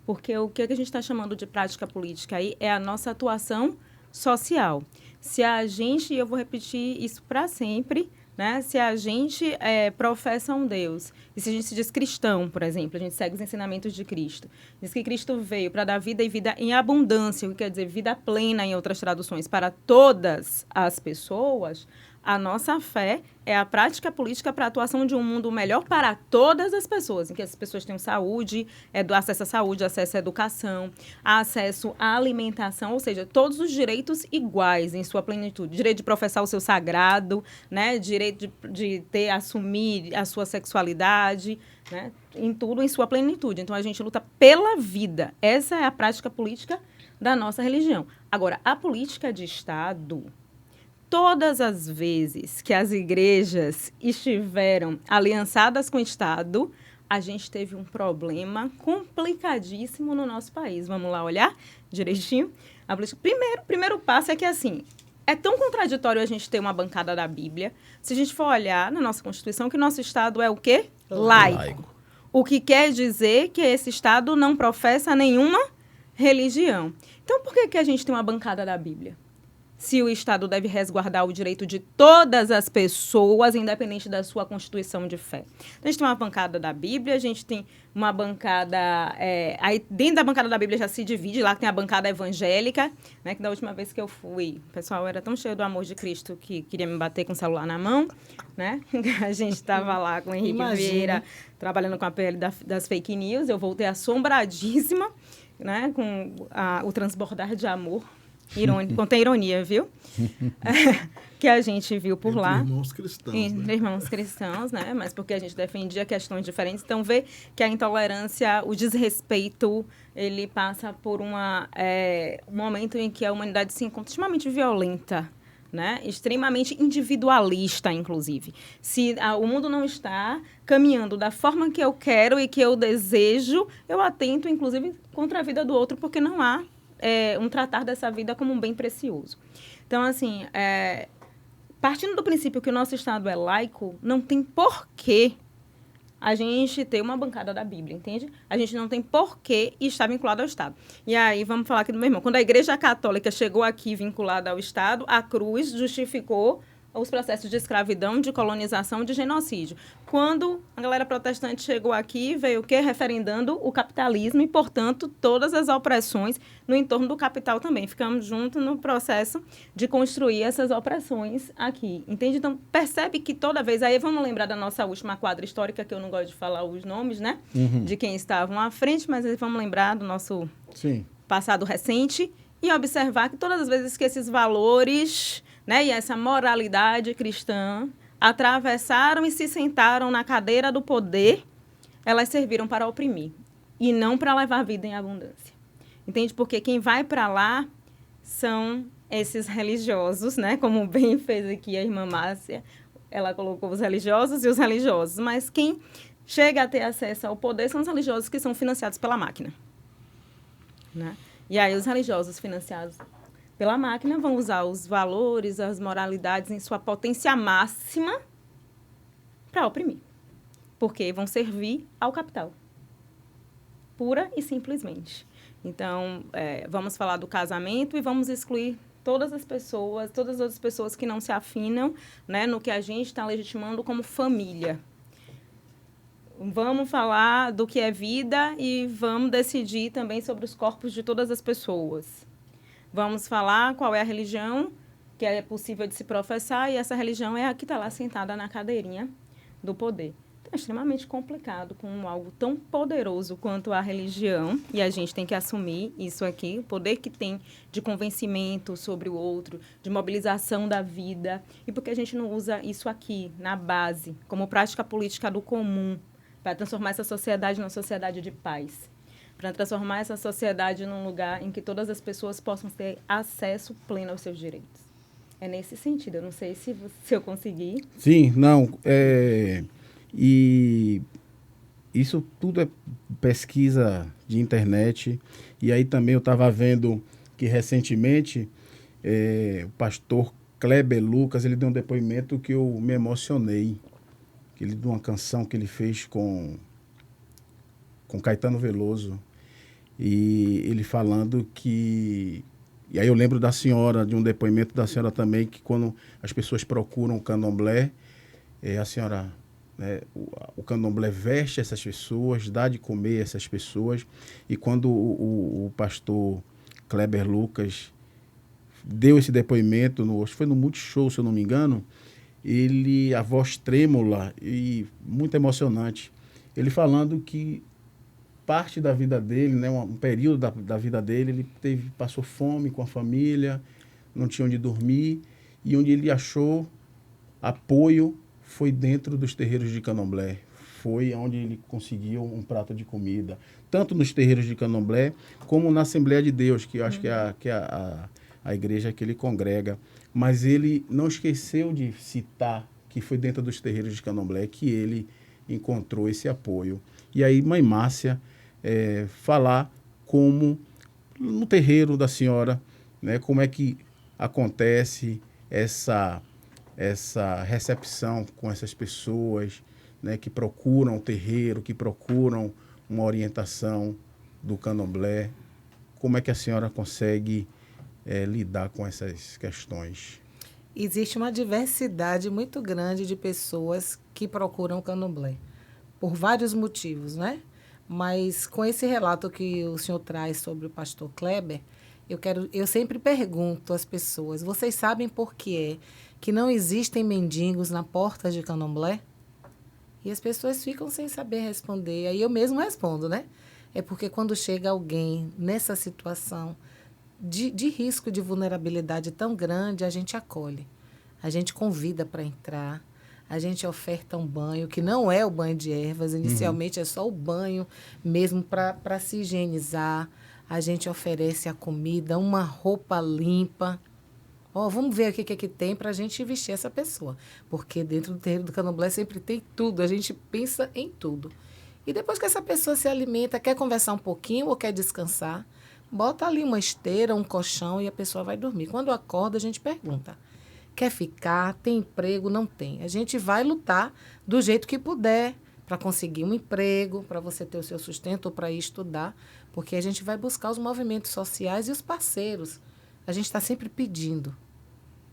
Porque o que a gente está chamando de prática política aí é a nossa atuação social. Se a gente, e eu vou repetir isso para sempre, né? Se a gente professa um Deus, e se a gente se diz cristão, por exemplo, a gente segue os ensinamentos de Cristo, diz que Cristo veio para dar vida e vida em abundância, o que quer dizer vida plena em outras traduções, para todas as pessoas, a nossa fé é a prática política para a atuação de um mundo melhor para todas as pessoas, em que as pessoas tenham saúde, do acesso à saúde, acesso à educação, acesso à alimentação, ou seja, todos os direitos iguais em sua plenitude. Direito de professar o seu sagrado, né? Direito de assumir a sua sexualidade, né? Em tudo em sua plenitude. Então, a gente luta pela vida. Essa é a prática política da nossa religião. Agora, a política de Estado... Todas as vezes que as igrejas estiveram aliançadas com o Estado, a gente teve um problema complicadíssimo no nosso país. Vamos lá olhar direitinho? Primeiro passo é que, assim, é tão contraditório a gente ter uma bancada da Bíblia. Se a gente for olhar na nossa Constituição, que nosso Estado é o quê? Laico. O que quer dizer que esse Estado não professa nenhuma religião. Então, por que a gente tem uma bancada da Bíblia? Se o Estado deve resguardar o direito de todas as pessoas, independente da sua constituição de fé. Então, a gente tem uma bancada da Bíblia, a gente tem uma bancada... aí, dentro da bancada da Bíblia já se divide, lá tem a bancada evangélica, né, que da última vez que eu fui, o pessoal era tão cheio do amor de Cristo que queria me bater com o celular na mão, né? A gente estava lá com o Henrique Vieira, trabalhando com a PL das fake news, eu voltei assombradíssima, né, com o transbordar de amor. Contém ironia, viu? Que a gente viu por lá. Irmãos cristãos. Entre irmãos cristãos, né? Mas porque a gente defendia questões diferentes. Então, vê que a intolerância, o desrespeito, ele passa por um momento em que a humanidade se encontra extremamente violenta, né? Extremamente individualista, inclusive. Se o mundo não está caminhando da forma que eu quero e que eu desejo, eu atento, inclusive, contra a vida do outro, porque não há um tratar dessa vida como um bem precioso. Então, assim, partindo do princípio que o nosso Estado é laico, não tem porquê a gente ter uma bancada da Bíblia, entende? A gente não tem porquê estar vinculado ao Estado. E aí, vamos falar aqui do meu irmão. Quando a Igreja Católica chegou aqui vinculada ao Estado, a cruz justificou os processos de escravidão, de colonização, de genocídio. Quando a galera protestante chegou aqui, veio o quê? Referendando o capitalismo e, portanto, todas as opressões no entorno do capital também. Ficamos juntos no processo de construir essas opressões aqui, entende? Então, percebe que toda vez... Aí vamos lembrar da nossa última quadra histórica, que eu não gosto de falar os nomes, né? Uhum. De quem estavam à frente, mas vamos lembrar do nosso passado recente e observar que todas as vezes que esses valores... né, e essa moralidade cristã atravessaram e se sentaram na cadeira do poder, elas serviram para oprimir e não para levar vida em abundância. Entende? Porque quem vai para lá são esses religiosos, né? Como bem fez aqui a irmã Márcia, ela colocou os religiosos e os religiosos, mas quem chega a ter acesso ao poder são os religiosos que são financiados pela máquina, né? E aí os religiosos financiados pela máquina, vão usar os valores, as moralidades em sua potência máxima para oprimir. Porque vão servir ao capital. Pura e simplesmente. Então, vamos falar do casamento e vamos excluir todas as outras pessoas que não se afinam, né, no que a gente está legitimando como família. Vamos falar do que é vida e vamos decidir também sobre os corpos de todas as pessoas. Vamos falar qual é a religião que é possível de se professar e essa religião é a que está lá sentada na cadeirinha do poder. Então, é extremamente complicado com algo tão poderoso quanto a religião e a gente tem que assumir isso aqui, o poder que tem de convencimento sobre o outro, de mobilização da vida. E por que a gente não usa isso aqui, na base, como prática política do comum, para transformar essa sociedade numa sociedade de paz? Para transformar essa sociedade num lugar em que todas as pessoas possam ter acesso pleno aos seus direitos. É nesse sentido. Eu não sei se eu conseguir. Sim, não. E isso tudo é pesquisa de internet. E aí também eu estava vendo que recentemente o pastor Kleber Lucas, ele deu um depoimento que eu me emocionei. Ele deu uma canção que ele fez com Caetano Veloso. E ele falando que... E aí eu lembro da senhora, de um depoimento da senhora também, que quando as pessoas procuram o candomblé, a senhora, né, o candomblé veste essas pessoas, dá de comer essas pessoas. E quando o pastor Kleber Lucas deu esse depoimento, acho que foi no Multishow, se eu não me engano, a voz trêmula e muito emocionante, ele falando que parte da vida dele, né, um período da vida dele, ele passou fome com a família, não tinha onde dormir, e onde ele achou apoio foi dentro dos terreiros de candomblé. Foi onde ele conseguiu um prato de comida, tanto nos terreiros de candomblé, como na Assembleia de Deus, que eu acho que é a igreja que ele congrega. Mas ele não esqueceu de citar que foi dentro dos terreiros de candomblé que ele encontrou esse apoio. E aí, Mãe Márcia, falar como no terreiro da senhora, né, como é que acontece essa recepção com essas pessoas, né, que procuram o terreiro, que procuram uma orientação do candomblé. Como é que a senhora consegue lidar com essas questões? Existe uma diversidade muito grande de pessoas que procuram o candomblé, por vários motivos, né? Mas com esse relato que o senhor traz sobre o pastor Kleber, eu sempre pergunto às pessoas, vocês sabem por que é que não existem mendigos na porta de candomblé? E as pessoas ficam sem saber responder. Aí eu mesmo respondo, né? É porque quando chega alguém nessa situação de risco de vulnerabilidade tão grande, a gente acolhe. A gente convida para entrar. A gente oferta um banho, que não é o banho de ervas, inicialmente é só o banho mesmo para se higienizar. A gente oferece a comida, uma roupa limpa. Vamos ver o que tem para a gente vestir essa pessoa. Porque dentro do terreiro do candomblé sempre tem tudo, a gente pensa em tudo. E depois que essa pessoa se alimenta, quer conversar um pouquinho ou quer descansar, bota ali uma esteira, um colchão e a pessoa vai dormir. Quando acorda, a gente pergunta: quer ficar? Tem emprego? Não tem. A gente vai lutar do jeito que puder para conseguir um emprego, para você ter o seu sustento ou para ir estudar, porque a gente vai buscar os movimentos sociais e os parceiros. A gente está sempre pedindo,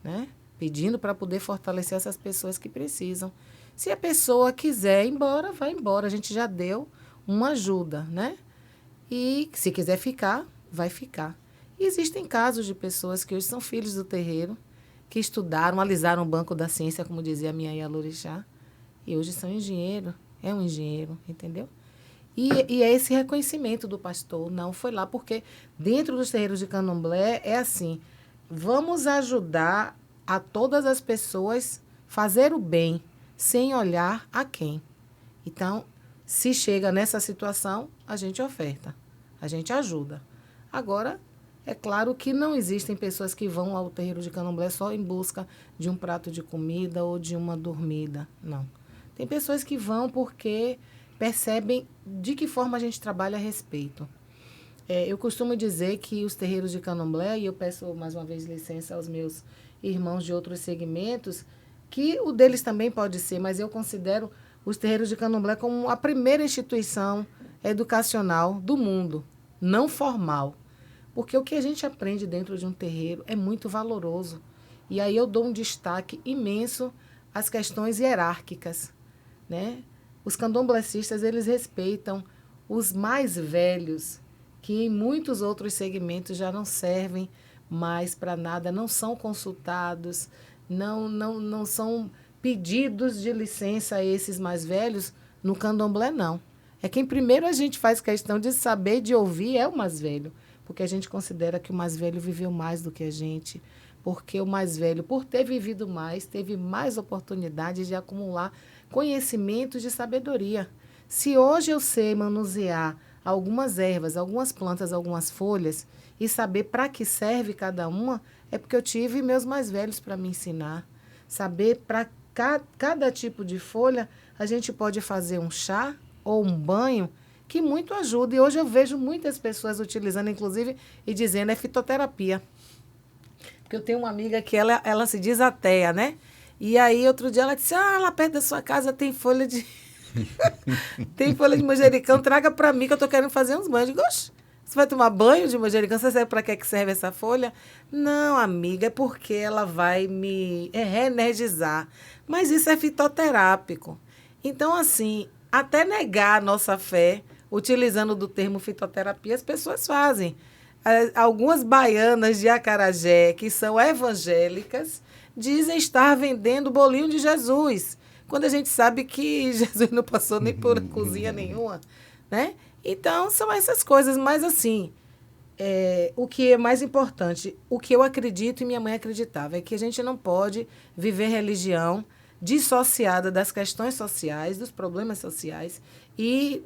né? Pedindo para poder fortalecer essas pessoas que precisam. Se a pessoa quiser ir embora, vai embora. A gente já deu uma ajuda, né? E se quiser ficar, vai ficar. E existem casos de pessoas que hoje são filhos do terreiro, que estudaram, alisaram o banco da ciência, como dizia a minha Ialorixá, e hoje são engenheiro, é um engenheiro, entendeu? E é esse reconhecimento do pastor, não foi lá, porque dentro dos terreiros de candomblé é assim, vamos ajudar a todas as pessoas fazer o bem, sem olhar a quem. Então, se chega nessa situação, a gente oferta, a gente ajuda. Agora, é claro que não existem pessoas que vão ao terreiro de candomblé só em busca de um prato de comida ou de uma dormida, não. Tem pessoas que vão porque percebem de que forma a gente trabalha a respeito. Eu costumo dizer que os terreiros de candomblé, e eu peço mais uma vez licença aos meus irmãos de outros segmentos, que o deles também pode ser, mas eu considero os terreiros de candomblé como a primeira instituição educacional do mundo, não formal. Porque o que a gente aprende dentro de um terreiro é muito valoroso. E aí eu dou um destaque imenso às questões hierárquicas, né? Os candomblecistas, eles respeitam os mais velhos, que em muitos outros segmentos já não servem mais para nada, não são consultados, não são pedidos de licença a esses mais velhos. No candomblé, não. É quem primeiro a gente faz questão de saber, de ouvir, é o mais velho. Porque a gente considera que o mais velho viveu mais do que a gente. Porque o mais velho, por ter vivido mais, teve mais oportunidades de acumular conhecimentos de sabedoria. Se hoje eu sei manusear algumas ervas, algumas plantas, algumas folhas e saber para que serve cada uma, é porque eu tive meus mais velhos para me ensinar. Saber para cada tipo de folha, a gente pode fazer um chá ou um banho que muito ajuda. E hoje eu vejo muitas pessoas utilizando, inclusive, e dizendo é fitoterapia. Porque eu tenho uma amiga que ela se diz ateia, né? E aí, outro dia, ela disse, lá perto da sua casa tem folha de... tem folha de manjericão, traga para mim que eu estou querendo fazer uns banhos. Eu digo, oxe, você vai tomar banho de manjericão? Você sabe para que serve essa folha? Não, amiga, é porque ela vai me reenergizar. Mas isso é fitoterápico. Então, assim, até negar a nossa fé, utilizando do termo fitoterapia, as pessoas fazem. Algumas baianas de acarajé, que são evangélicas, dizem estar vendendo bolinho de Jesus, quando a gente sabe que Jesus não passou nem por cozinha nenhuma, né? Então, são essas coisas. Mas, assim, o que é mais importante, o que eu acredito e minha mãe acreditava, é que a gente não pode viver religião dissociada das questões sociais, dos problemas sociais e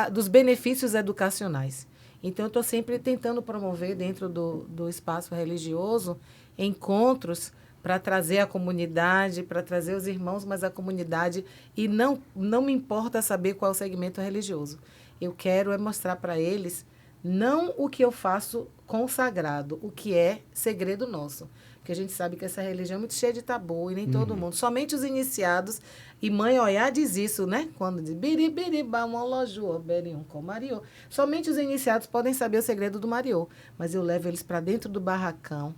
dos benefícios educacionais. Então, eu estou sempre tentando promover dentro do espaço religioso encontros para trazer a comunidade, para trazer os irmãos, mas a comunidade, e não me importa saber qual é o segmento religioso. Eu quero mostrar para eles não o que eu faço consagrado, o que é segredo nosso. Porque a gente sabe que essa religião é muito cheia de tabu e nem todo mundo. Somente os iniciados, e Mãe Oiá diz isso, né? Quando diz biribiriba, moloju, berium com Mariô. Somente os iniciados podem saber o segredo do Mariô. Mas eu levo eles para dentro do barracão,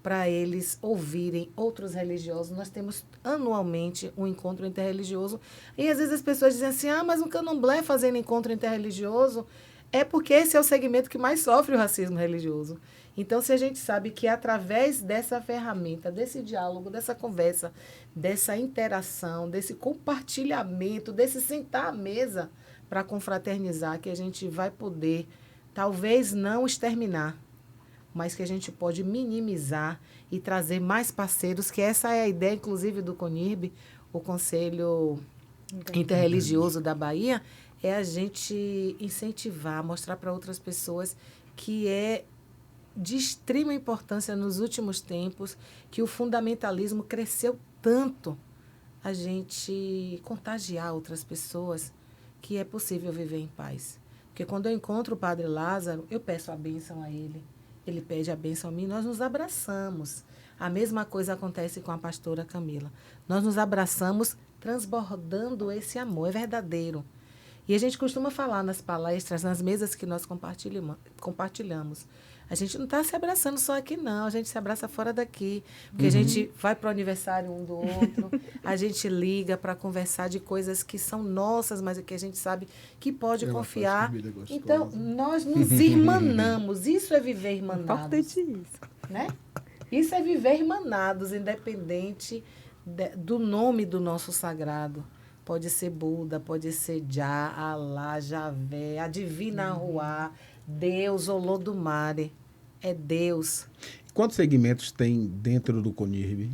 para eles ouvirem outros religiosos. Nós temos anualmente um encontro interreligioso. E às vezes as pessoas dizem assim, mas um candomblé fazendo encontro interreligioso, é porque esse é o segmento que mais sofre o racismo religioso. Então, se a gente sabe que através dessa ferramenta, desse diálogo, dessa conversa, dessa interação, desse compartilhamento, desse sentar à mesa para confraternizar, que a gente vai poder, talvez não exterminar, mas que a gente pode minimizar e trazer mais parceiros, que essa é a ideia, inclusive, do CONIRB, o Conselho Interreligioso da Bahia, é a gente incentivar, mostrar para outras pessoas que é de extrema importância nos últimos tempos, que o fundamentalismo cresceu tanto, a gente contagiar outras pessoas que é possível viver em paz. Porque quando eu encontro o Padre Lázaro, eu peço a bênção a ele, ele pede a bênção a mim, nós nos abraçamos. A mesma coisa acontece com a pastora Camila. Nós nos abraçamos transbordando esse amor, é verdadeiro. E a gente costuma falar nas palestras, nas mesas que nós compartilhamos. A gente não está se abraçando só aqui, não. A gente se abraça fora daqui. Porque a gente vai para o aniversário um do outro. A gente liga para conversar de coisas que são nossas, mas que a gente sabe que pode confiar. Então, nós nos irmanamos. Isso é viver irmanados. Importante isso. Né? Isso é viver irmanados, independente do nome do nosso sagrado. Pode ser Buda, pode ser Já, Alá, Javé, a Divina Ruá, Deus, Olodumare. É Deus. Quantos segmentos tem dentro do CONIRB?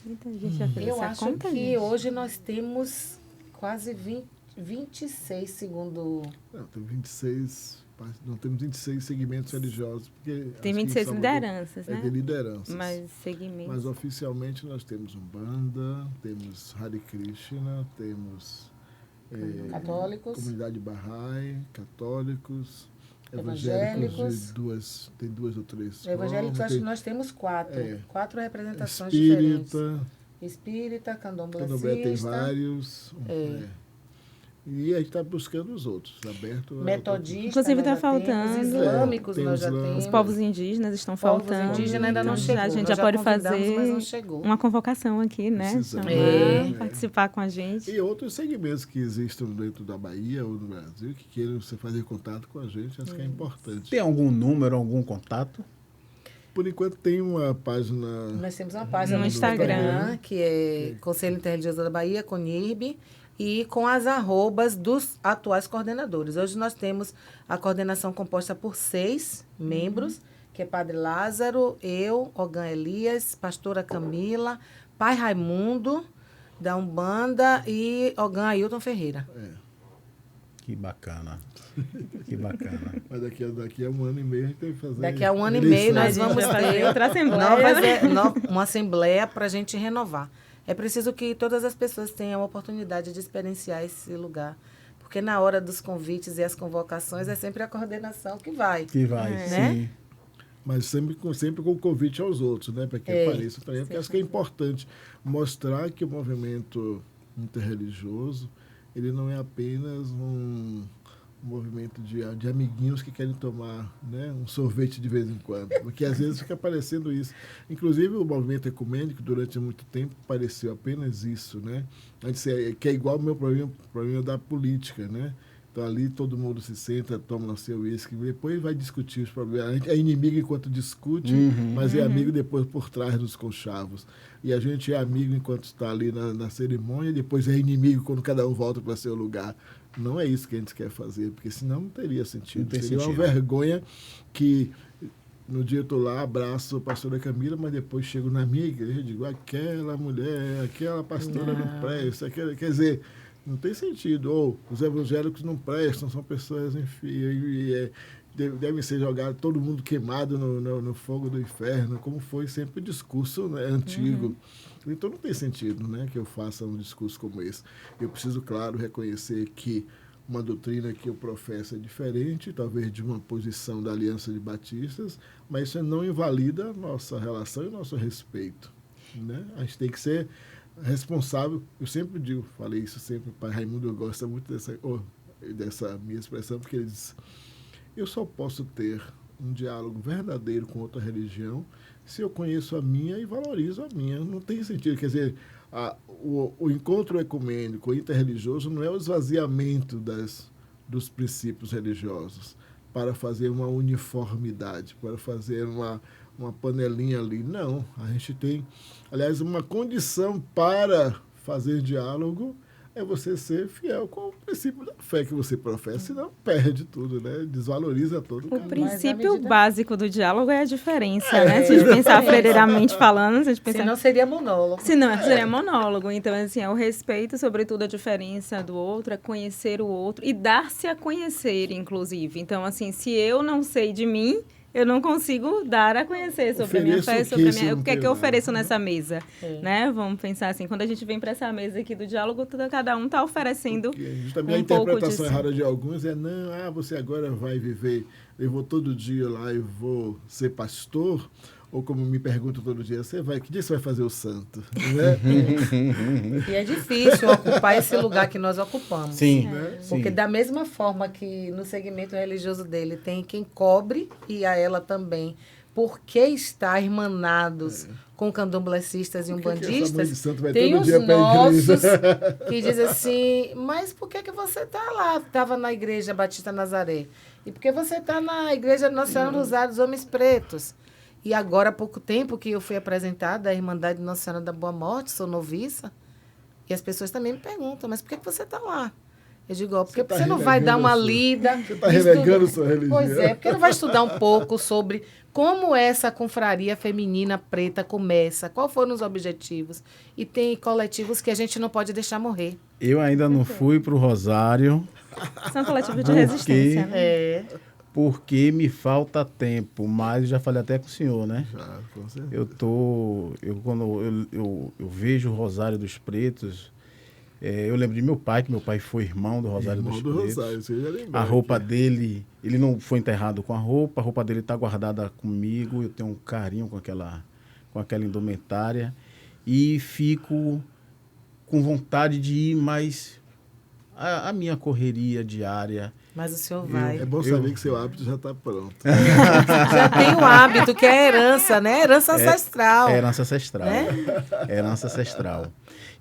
Muita gente já fez Eu essa acho conta, que gente. hoje nós temos quase 26, segundo... Não, tem 26... Não temos 26 segmentos religiosos. Porque Tem 26 lideranças, né? Tem lideranças. Mas segmentos. Mas oficialmente nós temos Umbanda, temos Hare Krishna, temos Católicos. Comunidade Bahá'í, católicos, Evangélicos. Tem duas ou três. Evangélicos, acho tem que nós temos 4. É. 4 representações diferentes. Espírita. Espírita, Candomblé tem candomblessista, vários. E a gente está buscando os outros, aberto. metodista. Inclusive nós tá já temos, faltando. islâmicos Tem nós já islâmicos. temos. Os povos indígenas estão Povos faltando. indígenas ainda não Então, chegou. a gente Nós já pode convidamos, fazer mas não chegou. uma convocação aqui, né? Precisamos. Chamar, participar com a gente. E outros segmentos que existem dentro da Bahia ou no Brasil que queiram você fazer contato com a gente, acho que é importante. Tem algum número, algum contato? Por enquanto tem uma página. Nós temos uma página No no Instagram, Instagram, que é Conselho Interreligioso da Bahia, CONIRB, e com as arrobas dos atuais coordenadores. Hoje nós temos a coordenação composta por 6 membros, que é Padre Lázaro, eu, Ogan Elias, Pastora Camila, Pai Raimundo, da Umbanda, e Ogan Ailton Ferreira. Que bacana. Que bacana. Mas daqui a um ano e meio a gente tem que fazer. Daqui a um ano e meio nós A gente vamos vai fazer ter outra assembleia, uma assembleia para a gente renovar. É preciso que todas as pessoas tenham a oportunidade de experienciar esse lugar. Porque na hora dos convites e as convocações é sempre a coordenação que vai. Que vai, Né? sim. Mas sempre com convite aos outros, né? Para que apareçam também. Porque acho que é importante mostrar que o movimento interreligioso ele não é apenas um movimento de amiguinhos que querem tomar, né, um sorvete de vez em quando. Porque às vezes fica parecendo isso. Inclusive o movimento ecumênico, durante muito tempo, pareceu apenas isso, né? Que é igual ao meu problema da política, né? Então ali todo mundo se senta, toma o seu uísque, depois vai discutir os problemas. A gente é inimigo enquanto discute, mas é amigo depois por trás dos conchavos. E a gente é amigo enquanto está ali na cerimônia, e depois é inimigo quando cada um volta para seu lugar. Não é isso que a gente quer fazer, porque senão não teria sentido. Seria uma vergonha que no dia eu estou lá, abraço a pastora Camila, mas depois chego na minha igreja e digo, aquela mulher, aquela pastora não presta. Quer dizer, não tem sentido. Ou os evangélicos não prestam, são pessoas, enfim, devem ser jogados, todo mundo queimado no fogo do inferno, como foi sempre o discurso, né, antigo. Então não tem sentido, né, que eu faça um discurso como esse. Eu preciso, claro, reconhecer que uma doutrina que eu professo é diferente, talvez de uma posição da Aliança de Batistas, mas isso não invalida a nossa relação e o nosso respeito, né? A gente tem que ser responsável. Eu sempre digo, falei isso sempre, o pai Raimundo gosta muito dessa minha expressão, porque ele diz, eu só posso ter um diálogo verdadeiro com outra religião se eu conheço a minha e valorizo a minha. Não tem sentido, quer dizer, o encontro ecumênico, interreligioso, não é o esvaziamento dos princípios religiosos para fazer uma uniformidade, para fazer uma panelinha ali. Não, a gente tem, aliás, uma condição para fazer diálogo é você ser fiel com o princípio da fé que você professa, senão perde tudo, né? Desvaloriza todo o O caminho. princípio básico do diálogo é a diferença, né? Se a gente pensar freiramente falando, se a gente pensar... Senão seria monólogo. Senão seria monólogo. Então, assim, é o respeito, sobretudo, a diferença do outro, é conhecer o outro e dar-se a conhecer, inclusive. Então, assim, se eu não sei de mim, eu não consigo dar a conhecer sobre a minha fé, sobre a minha... O que é que eu ofereço nessa mesa, né? Vamos pensar assim, quando a gente vem para essa mesa aqui do diálogo, cada um está oferecendo justamente a interpretação errada de alguns é, não, você agora vai viver, eu vou todo dia lá e vou ser pastor, ou como me perguntam todo dia, que dia você vai fazer o santo? Né? E é difícil ocupar esse lugar que nós ocupamos. Sim. Porque Sim. da mesma forma que no segmento religioso dele tem quem cobre, e a ela também, porque está irmanados com candomblecistas e umbandistas, tem os nossos que dizem assim, mas por que você está lá? Estava na Igreja Batista Nazaré. E por que você está na Igreja Nossa Senhora do Rosário dos Homens Pretos? E agora, há pouco tempo que eu fui apresentada à Irmandade Nossa Senhora da Boa Morte, sou noviça, e as pessoas também me perguntam, mas por que você está lá? Eu digo, porque você não vai dar uma lida... Você está renegando sua religião. Pois é, porque não vai estudar um pouco sobre como essa confraria feminina preta começa, quais foram os objetivos. E tem coletivos que a gente não pode deixar morrer. Eu ainda não fui para o Rosário. São coletivos de resistência, né? Porque me falta tempo, mas eu já falei até com o senhor, né? Já, com certeza. Quando eu vejo o Rosário dos Pretos, Eu lembro de meu pai, que meu pai foi irmão do Rosário dos Irmão do Pretos. Rosário, você já lembrou A roupa aqui. dele, ele não foi enterrado com a roupa dele está guardada comigo, eu tenho um carinho com aquela indumentária e fico com vontade de ir, mas a minha correria diária... Mas o senhor vai. É bom saber que seu hábito já está pronto. Já tem o hábito, que é herança, né? Herança ancestral. É herança ancestral. Né? É herança ancestral.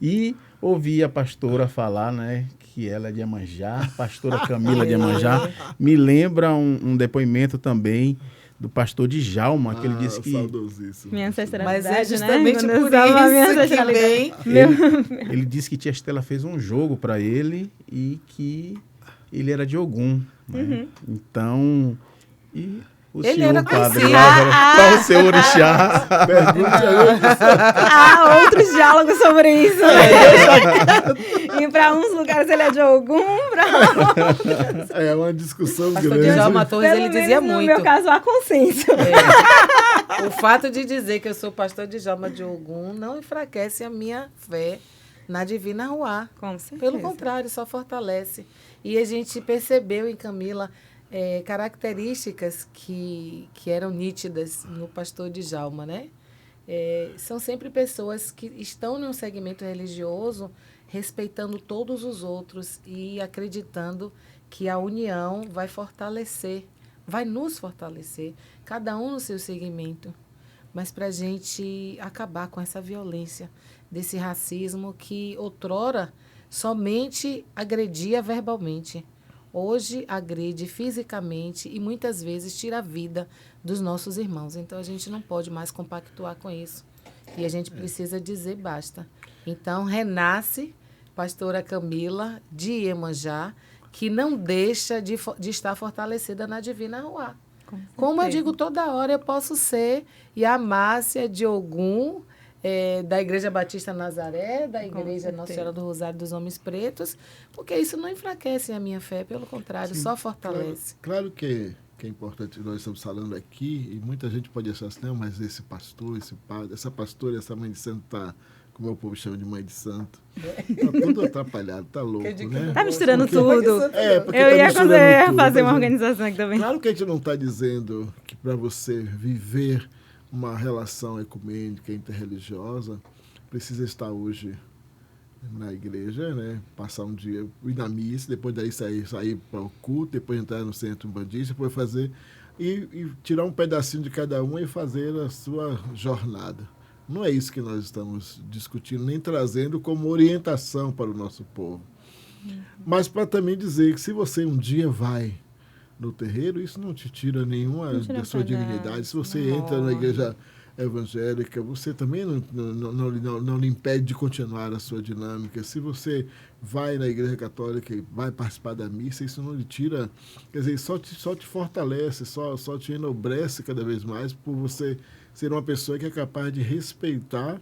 E ouvi a pastora falar, né, que ela é de Iemanjá, pastora Camila de Iemanjá. Me lembra um depoimento também do pastor Djalma, que ele disse que... Saudosíssimo. Minha ancestralidade, Mas é justamente né? Quando eu por usava a minha isso que ancestralidade. vem. ele disse que tia Estela fez um jogo para ele e que ele era de Ogum. Né? Então, e o Ele senhor, era padre conhecido. Lázaro, qual o seu orixá? Outros diálogos sobre isso. E para uns lugares ele é de algum, para É uma discussão Pastor grande. Djalma Torres, ele dizia no muito. meu caso, há consenso. O fato de dizer que eu sou pastor Djalma de Ogum não enfraquece a minha fé na Divina Ruá. Com certeza. Pelo contrário, só fortalece. E a gente percebeu em Camila características que eram nítidas no pastor Djalma, né? São sempre pessoas que estão num segmento religioso respeitando todos os outros e acreditando que a união vai fortalecer, vai nos fortalecer, cada um no seu segmento. Mas para a gente acabar com essa violência, desse racismo que outrora somente agredia verbalmente. Hoje agride fisicamente e muitas vezes tira a vida dos nossos irmãos. Então a gente não pode mais compactuar com isso. E a gente precisa dizer basta. Então renasce pastora Camila de Iemanjá, que não deixa de estar fortalecida na Divina Ruá. Como eu digo toda hora, eu posso ser Yamácia de Ogum, da Igreja Batista Nazaré, da Igreja Nossa Senhora do Rosário dos Homens Pretos, porque isso não enfraquece a minha fé, pelo contrário, só fortalece. Claro que é importante, nós estamos falando aqui, e muita gente pode achar assim, não, mas esse pastor, esse padre, essa pastora, essa mãe de santo está, como o povo chama de mãe de santo, está tudo atrapalhado, está louco, né? Tá misturando tudo. Porque Eu ia misturando fazer tudo. uma organização aqui também. Claro que a gente não está dizendo que para você viver uma relação ecumênica, interreligiosa, precisa estar hoje na igreja, né? Passar um dia, ir na missa, depois daí sair para o culto, depois entrar no centro umbandista, depois fazer e tirar um pedacinho de cada um e fazer a sua jornada. Não é isso que nós estamos discutindo, nem trazendo como orientação para o nosso povo. Mas para também dizer que se você um dia vai no terreiro, isso não te tira nenhuma da sua dignidade. Se você entra na igreja evangélica, você também não lhe impede de continuar a sua dinâmica. Se você vai na igreja católica e vai participar da missa, isso não lhe tira, quer dizer, só te fortalece, só te enobrece cada vez mais por você ser uma pessoa que é capaz de respeitar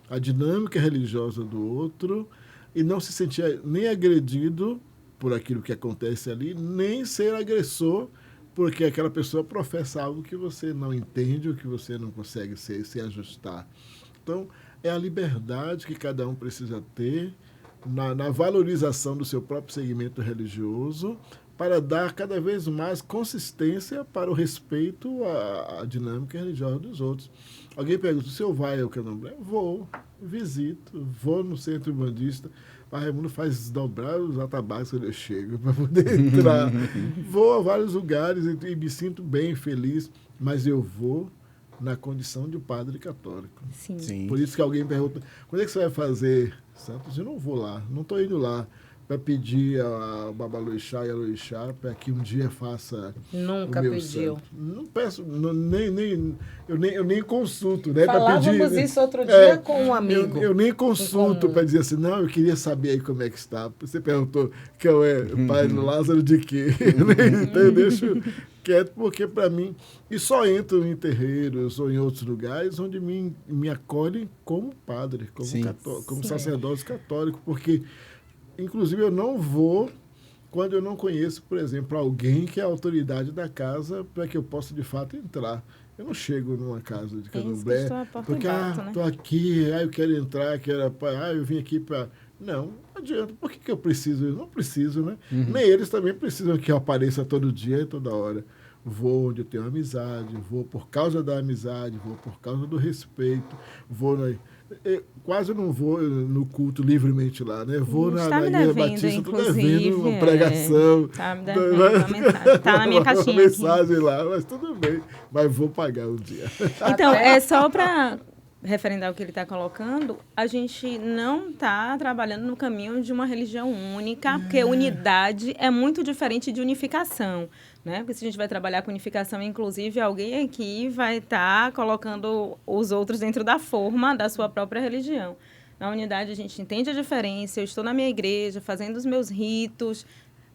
a dinâmica religiosa do outro e não se sentir nem agredido por aquilo que acontece ali, nem ser agressor porque aquela pessoa professa algo que você não entende ou que você não consegue se ajustar. Então, é a liberdade que cada um precisa ter na valorização do seu próprio segmento religioso para dar cada vez mais consistência para o respeito à dinâmica religiosa dos outros. Alguém pergunta, o senhor vai ao Candomblé? Vou, visito, vou no centro umbandista. O Raimundo faz dobrar os atabaques quando eu chego para poder entrar. Vou a vários lugares e me sinto bem, feliz, mas eu vou na condição de padre católico. Sim. Por isso que alguém pergunta, quando é que você vai fazer Santos? Eu não vou lá, não estou indo lá para pedir a Babalorixá e a Lorixá para que um dia faça Nunca o meu pediu. santo. Não peço, eu nem consulto, né? Falávamos pedir, né? isso outro dia com um amigo. Eu nem consulto para dizer assim, não, eu queria saber aí como é que está. Você perguntou que eu pai do Lázaro de quê? Então eu deixo quieto, porque para mim, e só entro em terreiros ou em outros lugares onde me acolhem como padre, como sacerdote católico, porque inclusive eu não vou quando eu não conheço, por exemplo, alguém que é a autoridade da casa para que eu possa de fato entrar. Eu não chego numa casa de Candomblé porque estou aqui, eu quero entrar, eu vim aqui para Não adianta. Por que eu preciso? Eu não preciso, né? Nem eles também precisam que eu apareça todo dia e toda hora. Vou onde eu tenho amizade, vou por causa da amizade, vou por causa do respeito, eu quase não vou no culto livremente lá, né? Vou na Igreja Batista, tô devendo uma pregação. Está me devendo uma mensagem. Está na minha caixinha uma mensagem aqui. lá, mas tudo bem. Mas vou pagar um dia. Então, é só para referendar o que ele está colocando, a gente não está trabalhando no caminho de uma religião única, porque unidade é muito diferente de unificação, né? Porque se a gente vai trabalhar com unificação, inclusive, alguém aqui vai estar colocando os outros dentro da forma da sua própria religião. Na unidade, a gente entende a diferença, eu estou na minha igreja, fazendo os meus ritos,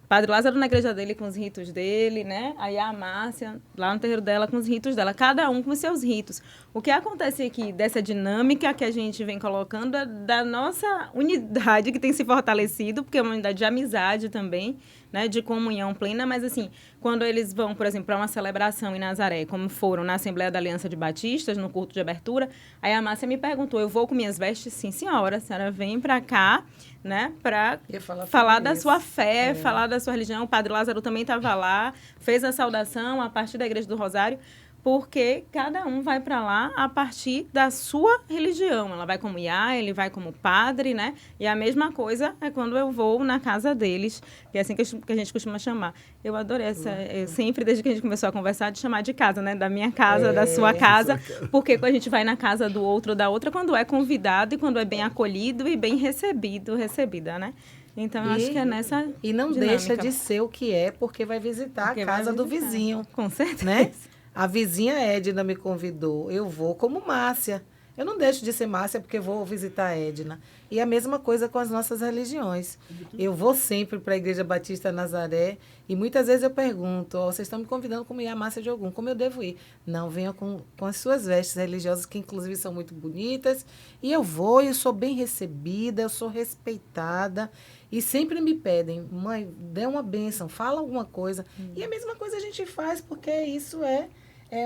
Padre Lázaro na igreja dele com os ritos dele, né? Aí a Márcia lá no terreiro dela com os ritos dela, cada um com os seus ritos. O que acontece aqui dessa dinâmica que a gente vem colocando é da nossa unidade que tem se fortalecido, porque é uma unidade de amizade também, né? De comunhão plena, mas assim, quando eles vão, por exemplo, para uma celebração em Nazaré, como foram na Assembleia da Aliança de Batistas, no culto de abertura, aí a Márcia me perguntou, eu vou com minhas vestes? Sim, senhora, a senhora vem para cá, né, para falar da sua fé, falar da sua religião. O Padre Lázaro também estava lá, fez a saudação a partir da Igreja do Rosário, porque cada um vai para lá a partir da sua religião. Ela vai como Iá, ele vai como padre, né? E a mesma coisa é quando eu vou na casa deles, que é assim que a gente costuma chamar. Eu adorei essa, eu sempre, desde que a gente começou a conversar, de chamar de casa, né? Da minha casa, da sua casa, porque quando a gente vai na casa do outro, da outra, quando é convidado e quando é bem acolhido e bem recebida, né? Então, eu acho que é nessa E não dinâmica. deixa de ser o que é, porque vai visitar a casa do vizinho. Com certeza. Né? A vizinha Edna me convidou. Eu vou como Márcia. Eu não deixo de ser Márcia porque vou visitar a Edna. E a mesma coisa com as nossas religiões. Eu vou sempre para a Igreja Batista Nazaré e muitas vezes eu pergunto, vocês estão me convidando como ir a Márcia de algum, como eu devo ir? Não, venha com as suas vestes religiosas, que inclusive são muito bonitas. E eu vou, eu sou bem recebida, eu sou respeitada. E sempre me pedem, mãe, dê uma bênção, fala alguma coisa. E a mesma coisa a gente faz, porque isso é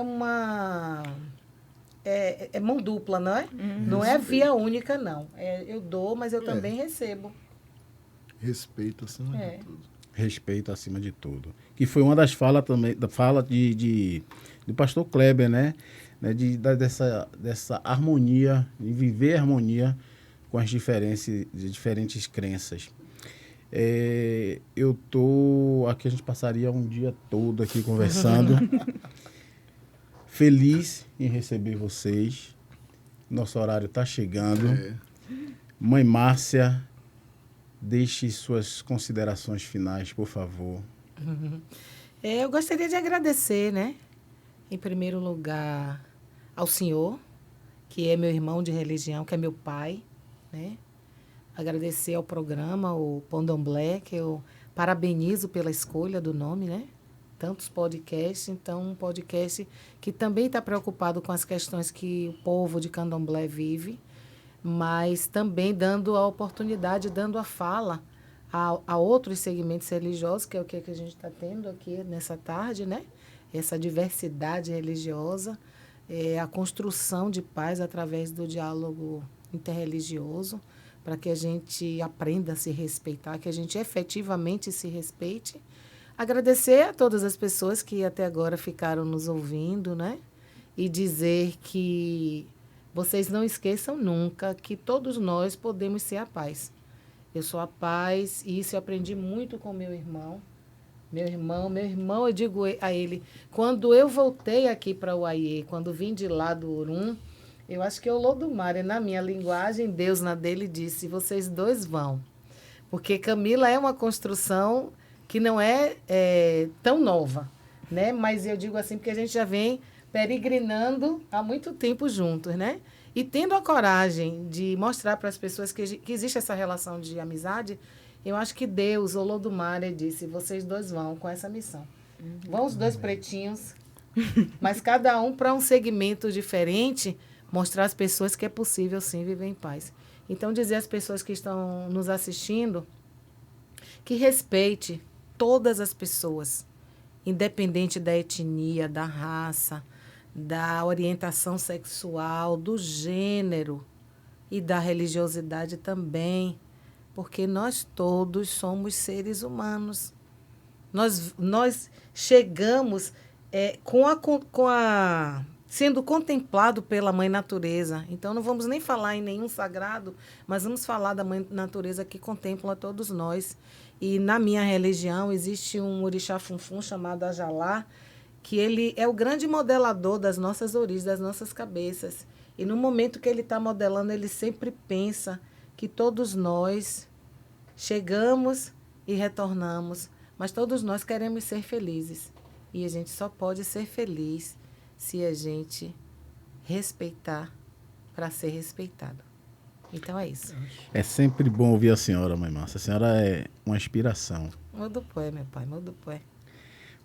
uma... É mão dupla, não é? Não é via única, não. Eu dou, mas eu também recebo. Respeito acima de tudo. Respeito acima de tudo. Que foi uma das falas também, da fala do pastor Kleber, né? Dessa harmonia, de viver harmonia com as diferentes crenças. Aqui a gente passaria um dia todo aqui conversando. Feliz em receber vocês. Nosso horário está chegando. Mãe Márcia, deixe suas considerações finais, por favor. Eu gostaria de agradecer, né? Em primeiro lugar, ao senhor, que é meu irmão de religião, que é meu pai, né? Agradecer ao programa, o Pondomblé, que eu parabenizo pela escolha do nome, né? Tantos podcasts, então um podcast que também está preocupado com as questões que o povo de Candomblé vive, mas também dando a oportunidade, dando a fala a outros segmentos religiosos, que é o que a gente está tendo aqui nessa tarde, né? Essa diversidade religiosa, a construção de paz através do diálogo interreligioso, para que a gente aprenda a se respeitar, que a gente efetivamente se respeite. Agradecer a todas as pessoas que até agora ficaram nos ouvindo, né? E dizer que vocês não esqueçam nunca que todos nós podemos ser a paz. Eu sou a paz e isso eu aprendi muito com meu irmão. Meu irmão, eu digo a ele, quando eu voltei aqui para o Uaiê, quando vim de lá do Urum, eu acho que é o Lodumare, na minha linguagem, Deus na dele disse, vocês dois vão. Porque Camila é uma construção que não é tão nova, né? Mas eu digo assim, porque a gente já vem peregrinando há muito tempo juntos, né? E tendo a coragem de mostrar para as pessoas que existe essa relação de amizade, eu acho que Deus, o Lodumare, disse, vocês dois vão com essa missão. Vão os dois pretinhos, mas cada um para um segmento diferente, mostrar às pessoas que é possível, sim, viver em paz. Então, dizer às pessoas que estão nos assistindo que respeite todas as pessoas, independente da etnia, da raça, da orientação sexual, do gênero e da religiosidade também, porque nós todos somos seres humanos. Nós chegamos sendo contemplado pela Mãe Natureza. Então, não vamos nem falar em nenhum sagrado, mas vamos falar da Mãe Natureza que contempla todos nós. E na minha religião existe um orixá funfun chamado Ajalá, que ele é o grande modelador das nossas origens, das nossas cabeças. E no momento que ele está modelando, ele sempre pensa que todos nós chegamos e retornamos, mas todos nós queremos ser felizes. E a gente só pode ser feliz se a gente respeitar para ser respeitado. Então é isso. É sempre bom ouvir a senhora, mãe Márcia. A senhora é uma inspiração. Modupué, meu pai, Modupué.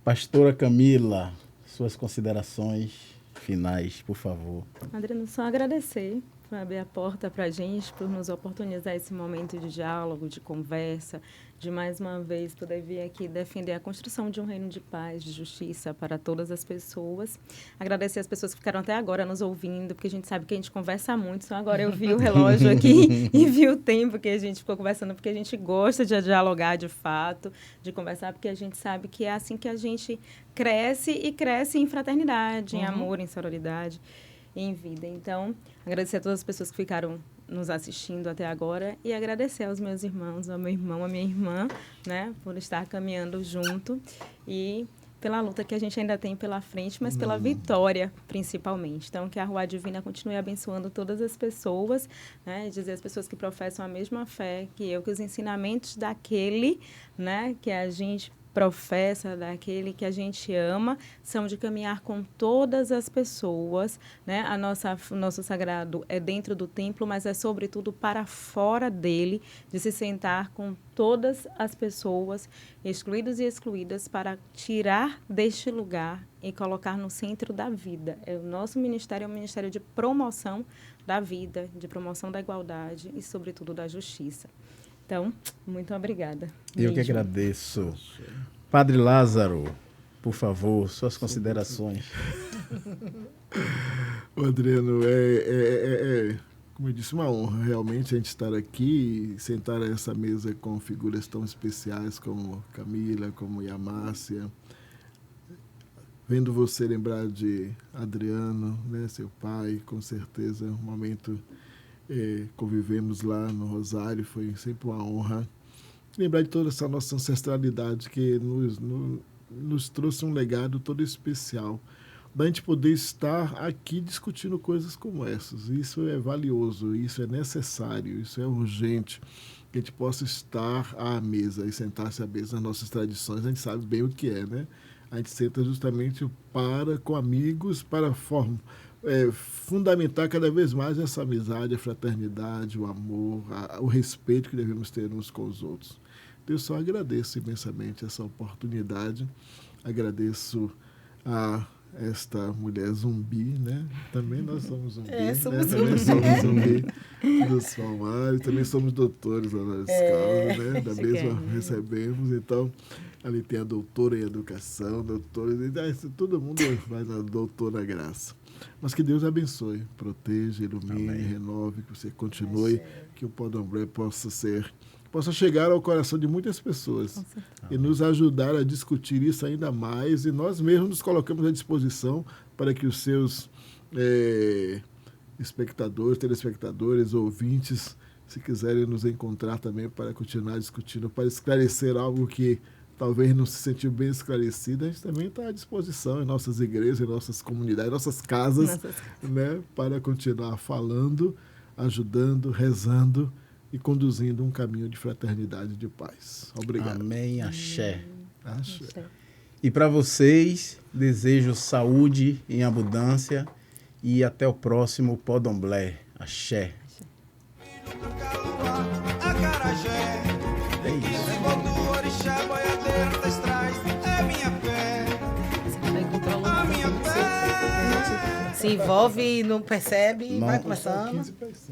Pastora Camila, suas considerações finais, por favor. Adriano, só agradecer por abrir a porta para a gente, por nos oportunizar esse momento de diálogo, de conversa, de mais uma vez poder vir aqui defender a construção de um reino de paz, de justiça para todas as pessoas. Agradecer as pessoas que ficaram até agora nos ouvindo, porque a gente sabe que a gente conversa muito, só agora eu vi o relógio aqui e vi o tempo que a gente ficou conversando, porque a gente gosta de dialogar de fato, de conversar, porque a gente sabe que é assim que a gente cresce e cresce em fraternidade, em amor, em sororidade, em vida. Então, agradecer a todas as pessoas que ficaram nos assistindo até agora e agradecer aos meus irmãos, ao meu irmão, à minha irmã, né, por estar caminhando junto e pela luta que a gente ainda tem pela frente, mas pela vitória, principalmente. Então, que a Rua Divina continue abençoando todas as pessoas, né, dizer às pessoas que professam a mesma fé que eu, que os ensinamentos daquele, né, que a gente professa, daquele que a gente ama, são de caminhar com todas as pessoas, né? O nosso sagrado é dentro do templo, mas é sobretudo para fora dele, de se sentar com todas as pessoas, excluídos e excluídas, para tirar deste lugar e colocar no centro da vida. O nosso ministério é um ministério de promoção da vida, de promoção da igualdade e, sobretudo, da justiça. Então, muito obrigada. Eu que agradeço. Padre Lázaro, por favor, suas considerações. Adriano, como eu disse, uma honra realmente a gente estar aqui e sentar a essa mesa com figuras tão especiais como Camila, como Yamácia. Vendo você lembrar de Adriano, né, seu pai, com certeza, um momento convivemos lá no Rosário, foi sempre uma honra. Lembrar de toda essa nossa ancestralidade que nos trouxe um legado todo especial. Da gente poder estar aqui discutindo coisas como essas. Isso é valioso, isso é necessário, isso é urgente. Que a gente possa estar à mesa e sentar-se à mesa nas nossas tradições. A gente sabe bem o que é, né? A gente senta justamente com amigos, para fundamentar cada vez mais essa amizade, a fraternidade, o amor, o respeito que devemos ter uns com os outros. Eu só agradeço imensamente essa oportunidade, agradeço a esta mulher zumbi, né? Também nós somos zumbi, somos Também somos zumbi dos palmares, também somos doutores honoris causa, né? Da mesma recebemos, então ali tem a doutora em educação, todo mundo faz a doutora na graça. Mas que Deus abençoe, proteja, ilumine, amém, renove, que você continue, que o Podomblé possa chegar ao coração de muitas pessoas e nos ajudar a discutir isso ainda mais, e nós mesmos nos colocamos à disposição para que os seus espectadores, telespectadores, ouvintes, se quiserem nos encontrar também para continuar discutindo, para esclarecer algo que talvez não se sentiu bem esclarecido, a gente também está à disposição em nossas igrejas, em nossas comunidades, em nossas casas, né, para continuar falando, ajudando, rezando e conduzindo um caminho de fraternidade e de paz. Obrigado. Amém, axé. Axé. E para vocês, desejo saúde em abundância e até o próximo Podomblé. Axé. É isso. Se envolve e não percebe, vai começando.